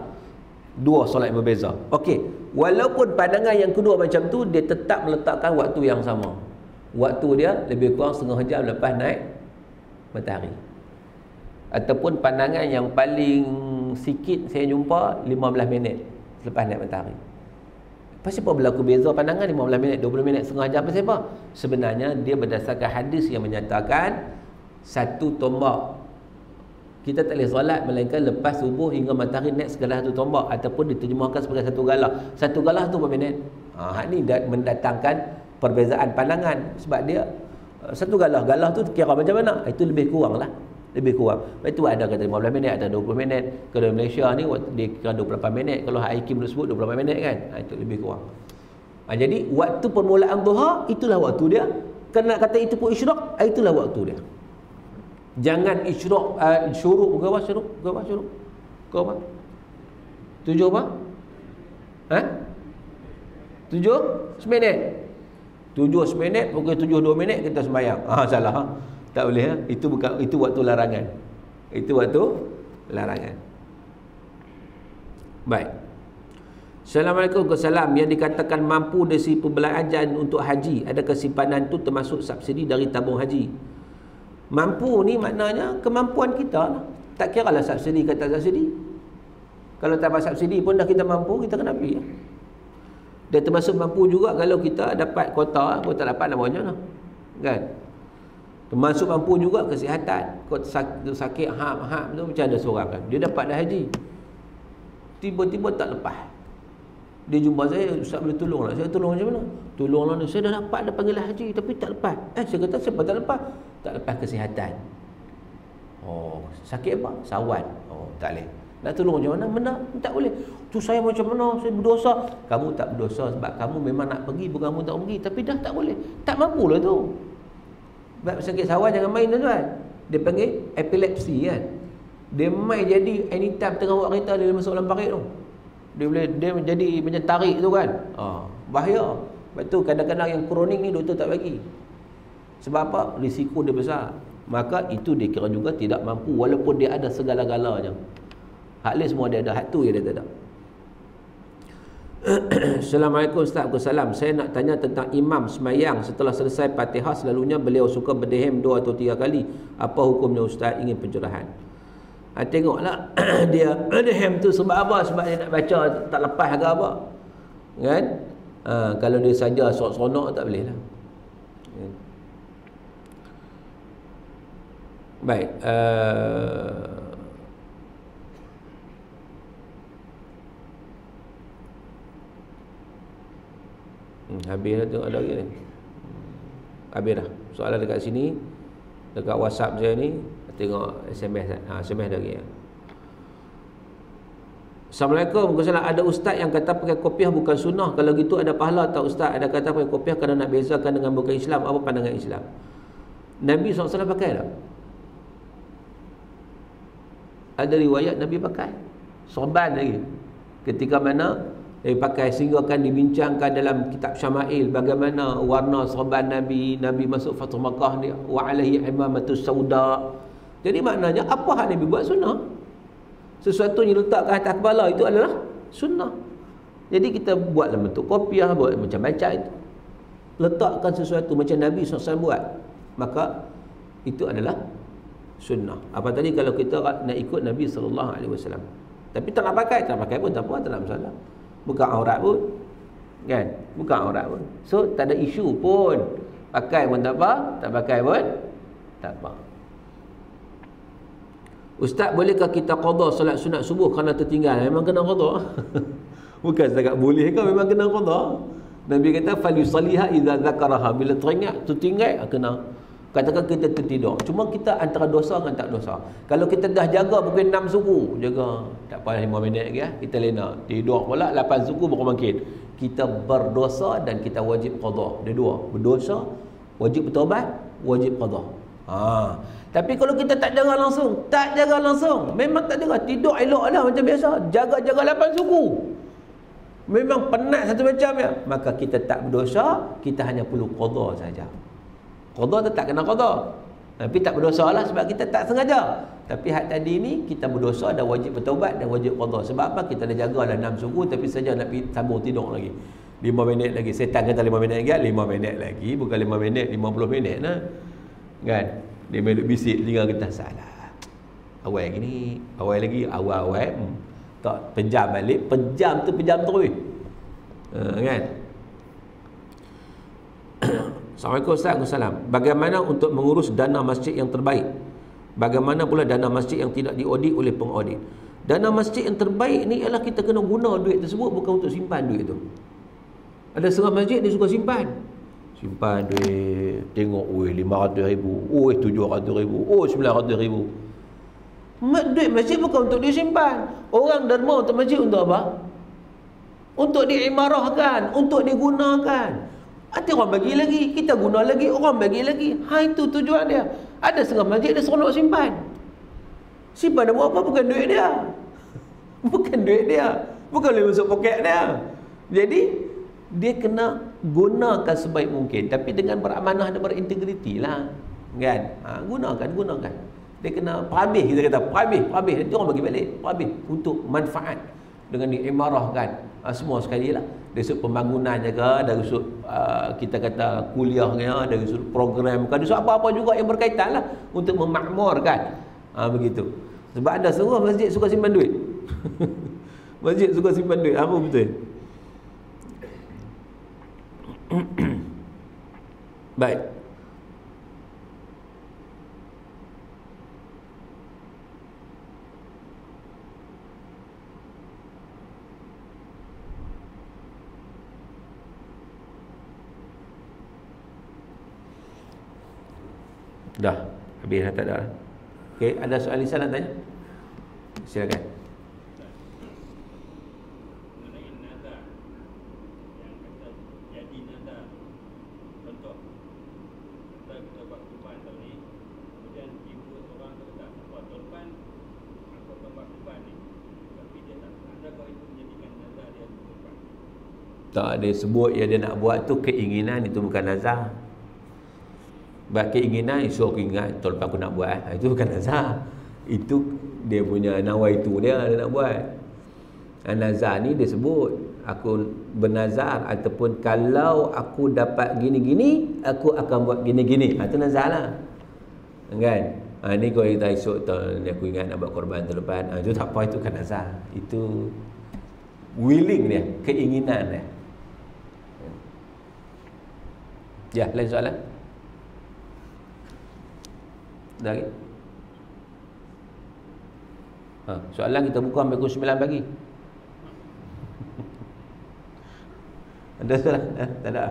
Dua solat yang berbeza. Okey, walaupun pandangan yang kedua macam tu, dia tetap meletakkan waktu yang sama. Waktu dia lebih kurang setengah jam lepas naik matahari. Ataupun pandangan yang paling sikit saya jumpa 15 minit selepas naik matahari. Pasal apa berlaku beza pandangan 15 minit, 20 minit, setengah jam? Pasal apa? Sebenarnya dia berdasarkan hadis yang menyatakan satu tombak. Kita tak boleh solat melainkan lepas subuh hingga matahari naik segala satu tombak, ataupun diterjemahkan sebagai satu galah. Satu galah tu berapa minit? Hak ni mendatangkan perbezaan pandangan. Sebab dia satu galah tu kira macam mana? Itu lebih kurang lah. Lebih kurang. Itu ada kata 15 minit, ada 20 minit. Kalau Malaysia ni dia kira 28 minit. Kalau Haikim tersebut 28 minit kan. Itu lebih kurang. Jadi waktu permulaan duha itulah waktu dia. Kena kata itu pun isyraq, itulah waktu dia. Jangan isyraq syuruk ke apa? Syuruk ke apa? Syuruk ke apa? 7 apa? 7 seminit. 7 seminit pukul 7:02 minit kita sembahyang. Salah. Tak boleh. Itu bukan, itu waktu larangan. Itu waktu larangan. Baik. Assalamualaikum warahmatullahi. Yang dikatakan mampu dari segi pembelanjaan untuk haji, adakah simpanan tu termasuk subsidi dari tabung haji? Mampu ni maknanya kemampuan kita lah. Tak kira lah subsidi kata subsidi. Kalau tak dapat subsidi pun dah kita mampu, kita kena pergi. Dia termasuk mampu juga kalau kita dapat kuota, kalau tak dapat namanya lah. Kan? Termasuk mampu juga kesihatan. Kau sakit hap tu macam ada seorang kan. Dia dapat dah haji. Tiba-tiba tak lepas. Dia jumpa saya, Ustaz boleh tolong lah. Saya tolong macam mana? Tolonglah, saya dah dapat dah panggilan haji tapi tak lepas. Saya kata siapa tak lepas? Tak lepas kesihatan. Oh, sakit apa? Sawan. Oh, tak boleh. Nak tolong macam mana? Benda tak boleh. Tu saya macam mana? Saya berdosa. Kamu tak berdosa sebab kamu memang nak pergi, bukan kamu tak pergi, tapi dah tak boleh. Tak mampu lah tu. Sebab sakit sawan jangan main tuan-tuan. Dia panggil epilepsi kan. Dia main jadi anytime tengah buat kereta dia masuk dalam parit tu. Dia menjadi macam tarik tu kan. Bahaya. Sebab tu kadang-kadang yang kronik ni doktor tak bagi. Sebab apa? Risiko dia besar. Maka itu dia kira juga tidak mampu walaupun dia ada segala-galanya. Hak lain semua dia ada, hak tu je dia tak ada. Assalamualaikum Ustaz. Waalaikumsalam. Saya nak tanya tentang imam semayang setelah selesai Fatihah selalunya beliau suka berdehem 2 atau 3 kali. Apa hukumnya Ustaz? Ingin pencerahan. Tengoklah dia berdehem tu sebab apa? Sebab dia nak baca tak lepas ke apa? Kan? Kalau dia saja sonok tak boleh lah. Baik. Habis dah tengok ada lagi ni. Habis dah. Soalan dekat sini, dekat WhatsApp saya ni, tengok SMS. SMS dah lagi. Assalamualaikum. Ada ustaz yang kata pakai kopiah bukan sunnah. Kalau gitu ada pahala tak ustaz? Ada kata pakai kopiah kerana nak bezakan dengan bukan Islam. Apa pandangan Islam? Nabi SAW pakai tak? Ada riwayat Nabi pakai. Sorban lagi. Ketika mana pakai, sehingga akan dibincangkan dalam kitab Syama'il bagaimana warna sorban Nabi. Nabi masuk Fathu Makkah ni wa alaihi imamatus sauda. Jadi maknanya apa hak Nabi buat sunnah? Sesuatu yang letak ke atas kepala itu adalah sunnah. Jadi kita buat dalam bentuk kopiah, buat macam-macam itu. Letakkan sesuatu macam Nabi SAW buat, maka itu adalah sunnah. Apa tadi kalau kita nak ikut Nabi SAW. Tapi tak nak pakai pun tak apa, tak ada masalah. Bukan aurat pun, kan? Bukan aurat pun. So tak ada isu pun. Pakai pun tak apa, tak pakai pun tak apa. Ustaz, bolehkah kita qada solat sunat subuh kerana tertinggal? Memang kena qada. Bukan setakat boleh ke, memang kena qada. Nabi kata falyusalliha idza dzakaraha, bila teringat tertinggal kena. Katakan kita tertidur, cuma kita antara dosa dengan tak dosa. Kalau kita dah jaga pukul 6 suku, jaga tak payah 5 minit lagi kita lena. Tidur pula 8 suku baru bangkit. Kita berdosa dan kita wajib qada. Dua, berdosa, wajib bertaubat, wajib qada. Tapi kalau kita tak jaga langsung, memang tak jaga, tidur elok lah macam biasa, jaga-jaga 8 suku, memang penat satu macam ya, maka kita tak berdosa, kita hanya perlu qada saja. Qada tetap kena qada, tapi tak berdosa lah sebab kita tak sengaja. Tapi hak tadi ni kita berdosa dan wajib bertaubat dan wajib qada. Sebab apa? Kita dah jaga dah 6 suku tapi saja nak sambung tidur lagi 5 minit lagi. Setan kata 5 minit lagi, 5 minit lagi, bukan 5 minit, 50 minit lah, kan? Dia meluk bisik tinggal kita salah. Awal lagi tak pejam balik, pejam terus. Kan? Assalamualaikum Ustaz. Bagaimana untuk mengurus dana masjid yang terbaik? Bagaimana pula dana masjid yang tidak diaudit oleh pengaudit? Dana masjid yang terbaik ni ialah kita kena guna duit tersebut bukan untuk simpan duit tu. Ada setengah masjid dia suka simpan duit, tengok 500,000, 700,000, 900,000. Duit masjid bukan untuk disimpan. Orang derma untuk masjid untuk apa? Untuk diimarahkan, untuk digunakan. Nanti orang bagi lagi, kita guna lagi, orang bagi lagi. Itu tujuan dia. Ada setengah masjid dia seronok simpan. Simpan dia buat apa? Bukan duit dia. Bukan duit dia. Bukan boleh masuk poket dia. Jadi dia kena gunakan sebaik mungkin, tapi dengan beramanah dan berintegriti lah, kan? Gunakan. Dia kena habis, kita kata habis. Nanti orang bagi balik, habis untuk manfaat dengan diimarahkan. Semua sekali lah. Dari sudut pembangunan juga, dari sudut kita kata kuliahnya, dari sudut program, dari sudut apa-apa juga yang berkaitan lah untuk memakmurkan. Begitu. Sebab ada semua masjid suka simpan duit. Masjid suka simpan duit, apa betul? Baik. Dah, habis dah, tak ada. Okey, ada soal lisan nak tanya? Silakan. Tak ada sebut yang dia nak buat tu keinginan, itu bukan nazar. Sebab keinginan, isu aku ingat tahun lepas aku nak buat, itu bukan nazar. Itu dia punya nawaitu dia nak buat. Nazar ni dia sebut aku bernazar ataupun kalau aku dapat gini-gini aku akan buat gini-gini. Itu nazar lah, kan? Ni kalau kita esok tahun ni aku ingat nak buat korban tahun depan, itu tak apa, itu kan nazar. Itu willing dia, keinginan dia. Ya, lain soalan? Lagi? Soalan kita buka sampai pukul 9 pagi. Ada soalan? Tak ada.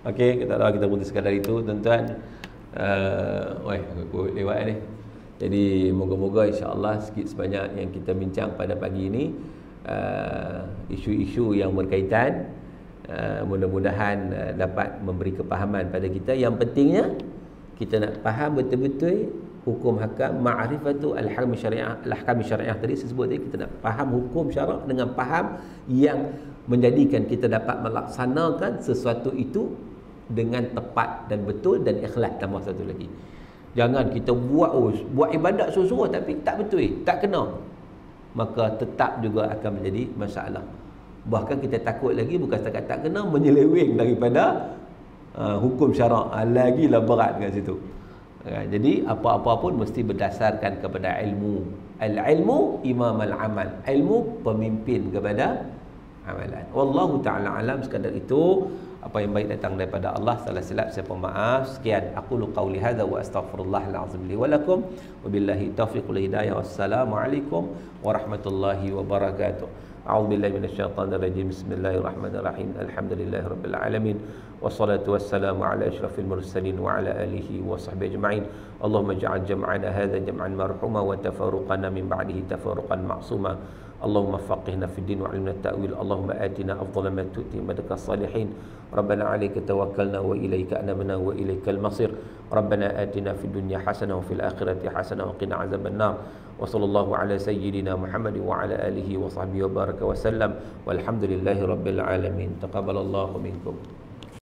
Okey, kita putus sekadar itu, tuan-tuan. Aku lewat ni. Jadi moga-moga insya-Allah sikit sebanyak yang kita bincang pada pagi ini isu-isu yang berkaitan. Mudah-mudahan dapat memberi kepahaman pada kita. Yang pentingnya kita nak faham betul-betul hukum hakam, ma'rifatu al-ahkam syariah. Al-ahkam syariah tadi saya sebut tadi, kita nak faham hukum syarak dengan faham yang menjadikan kita dapat melaksanakan sesuatu itu dengan tepat dan betul dan ikhlas. Tambah satu lagi, jangan kita buat ibadat suruh-suruh tapi tak betul, tak kena, maka tetap juga akan menjadi masalah. Bahkan kita takut lagi, bukan setakat tak kena, menyeleweng daripada hukum syarak, lagilah berat kat situ. Jadi apa-apa pun mesti berdasarkan kepada ilmu. Al-ilmu imam al-amal, ilmu pemimpin kepada amalan. Wallahu ta'ala alam. Sekadar itu, apa yang baik datang daripada Allah. Salah silap saya pemaaf. Sekian, aqulu qawli hadza wa astaghfirullahal azim li wa lakum, wabillahi taufiq wal hidayah. Wassalamualaikum warahmatullahi wabarakatuh. A'udzu billahi minasyaitonir rajim. Bismillahirrahmanirrahim. Alhamdulillahirabbil alamin. Wassalatu wassalamu ala asyrafil mursalin wa ala alihi wa sahbihi ajma'in. Allahumma ij'al jam'ana hadza jam'an marhuma wa tafarruqana min ba'dihi tafarruqan ma'suma. Allahumma faqihna fid din wa 'allimna at-ta'wil. Allahumma atina afdhala ma tu'ti ibadaka salihin. Rabbana 'alaika tawakkalna wa ilaika anabna wa ilaikal masir. Rabbana atina fid dunya hasanah wa fil akhirati hasanah wa qina 'adzabannar. Wa sallallahu ala sayyidina Muhammad wa ala alihi wa sahbihi wa baraka wa sallam. Walhamdulillahi rabbil alamin. Taqabbalallahu minkum.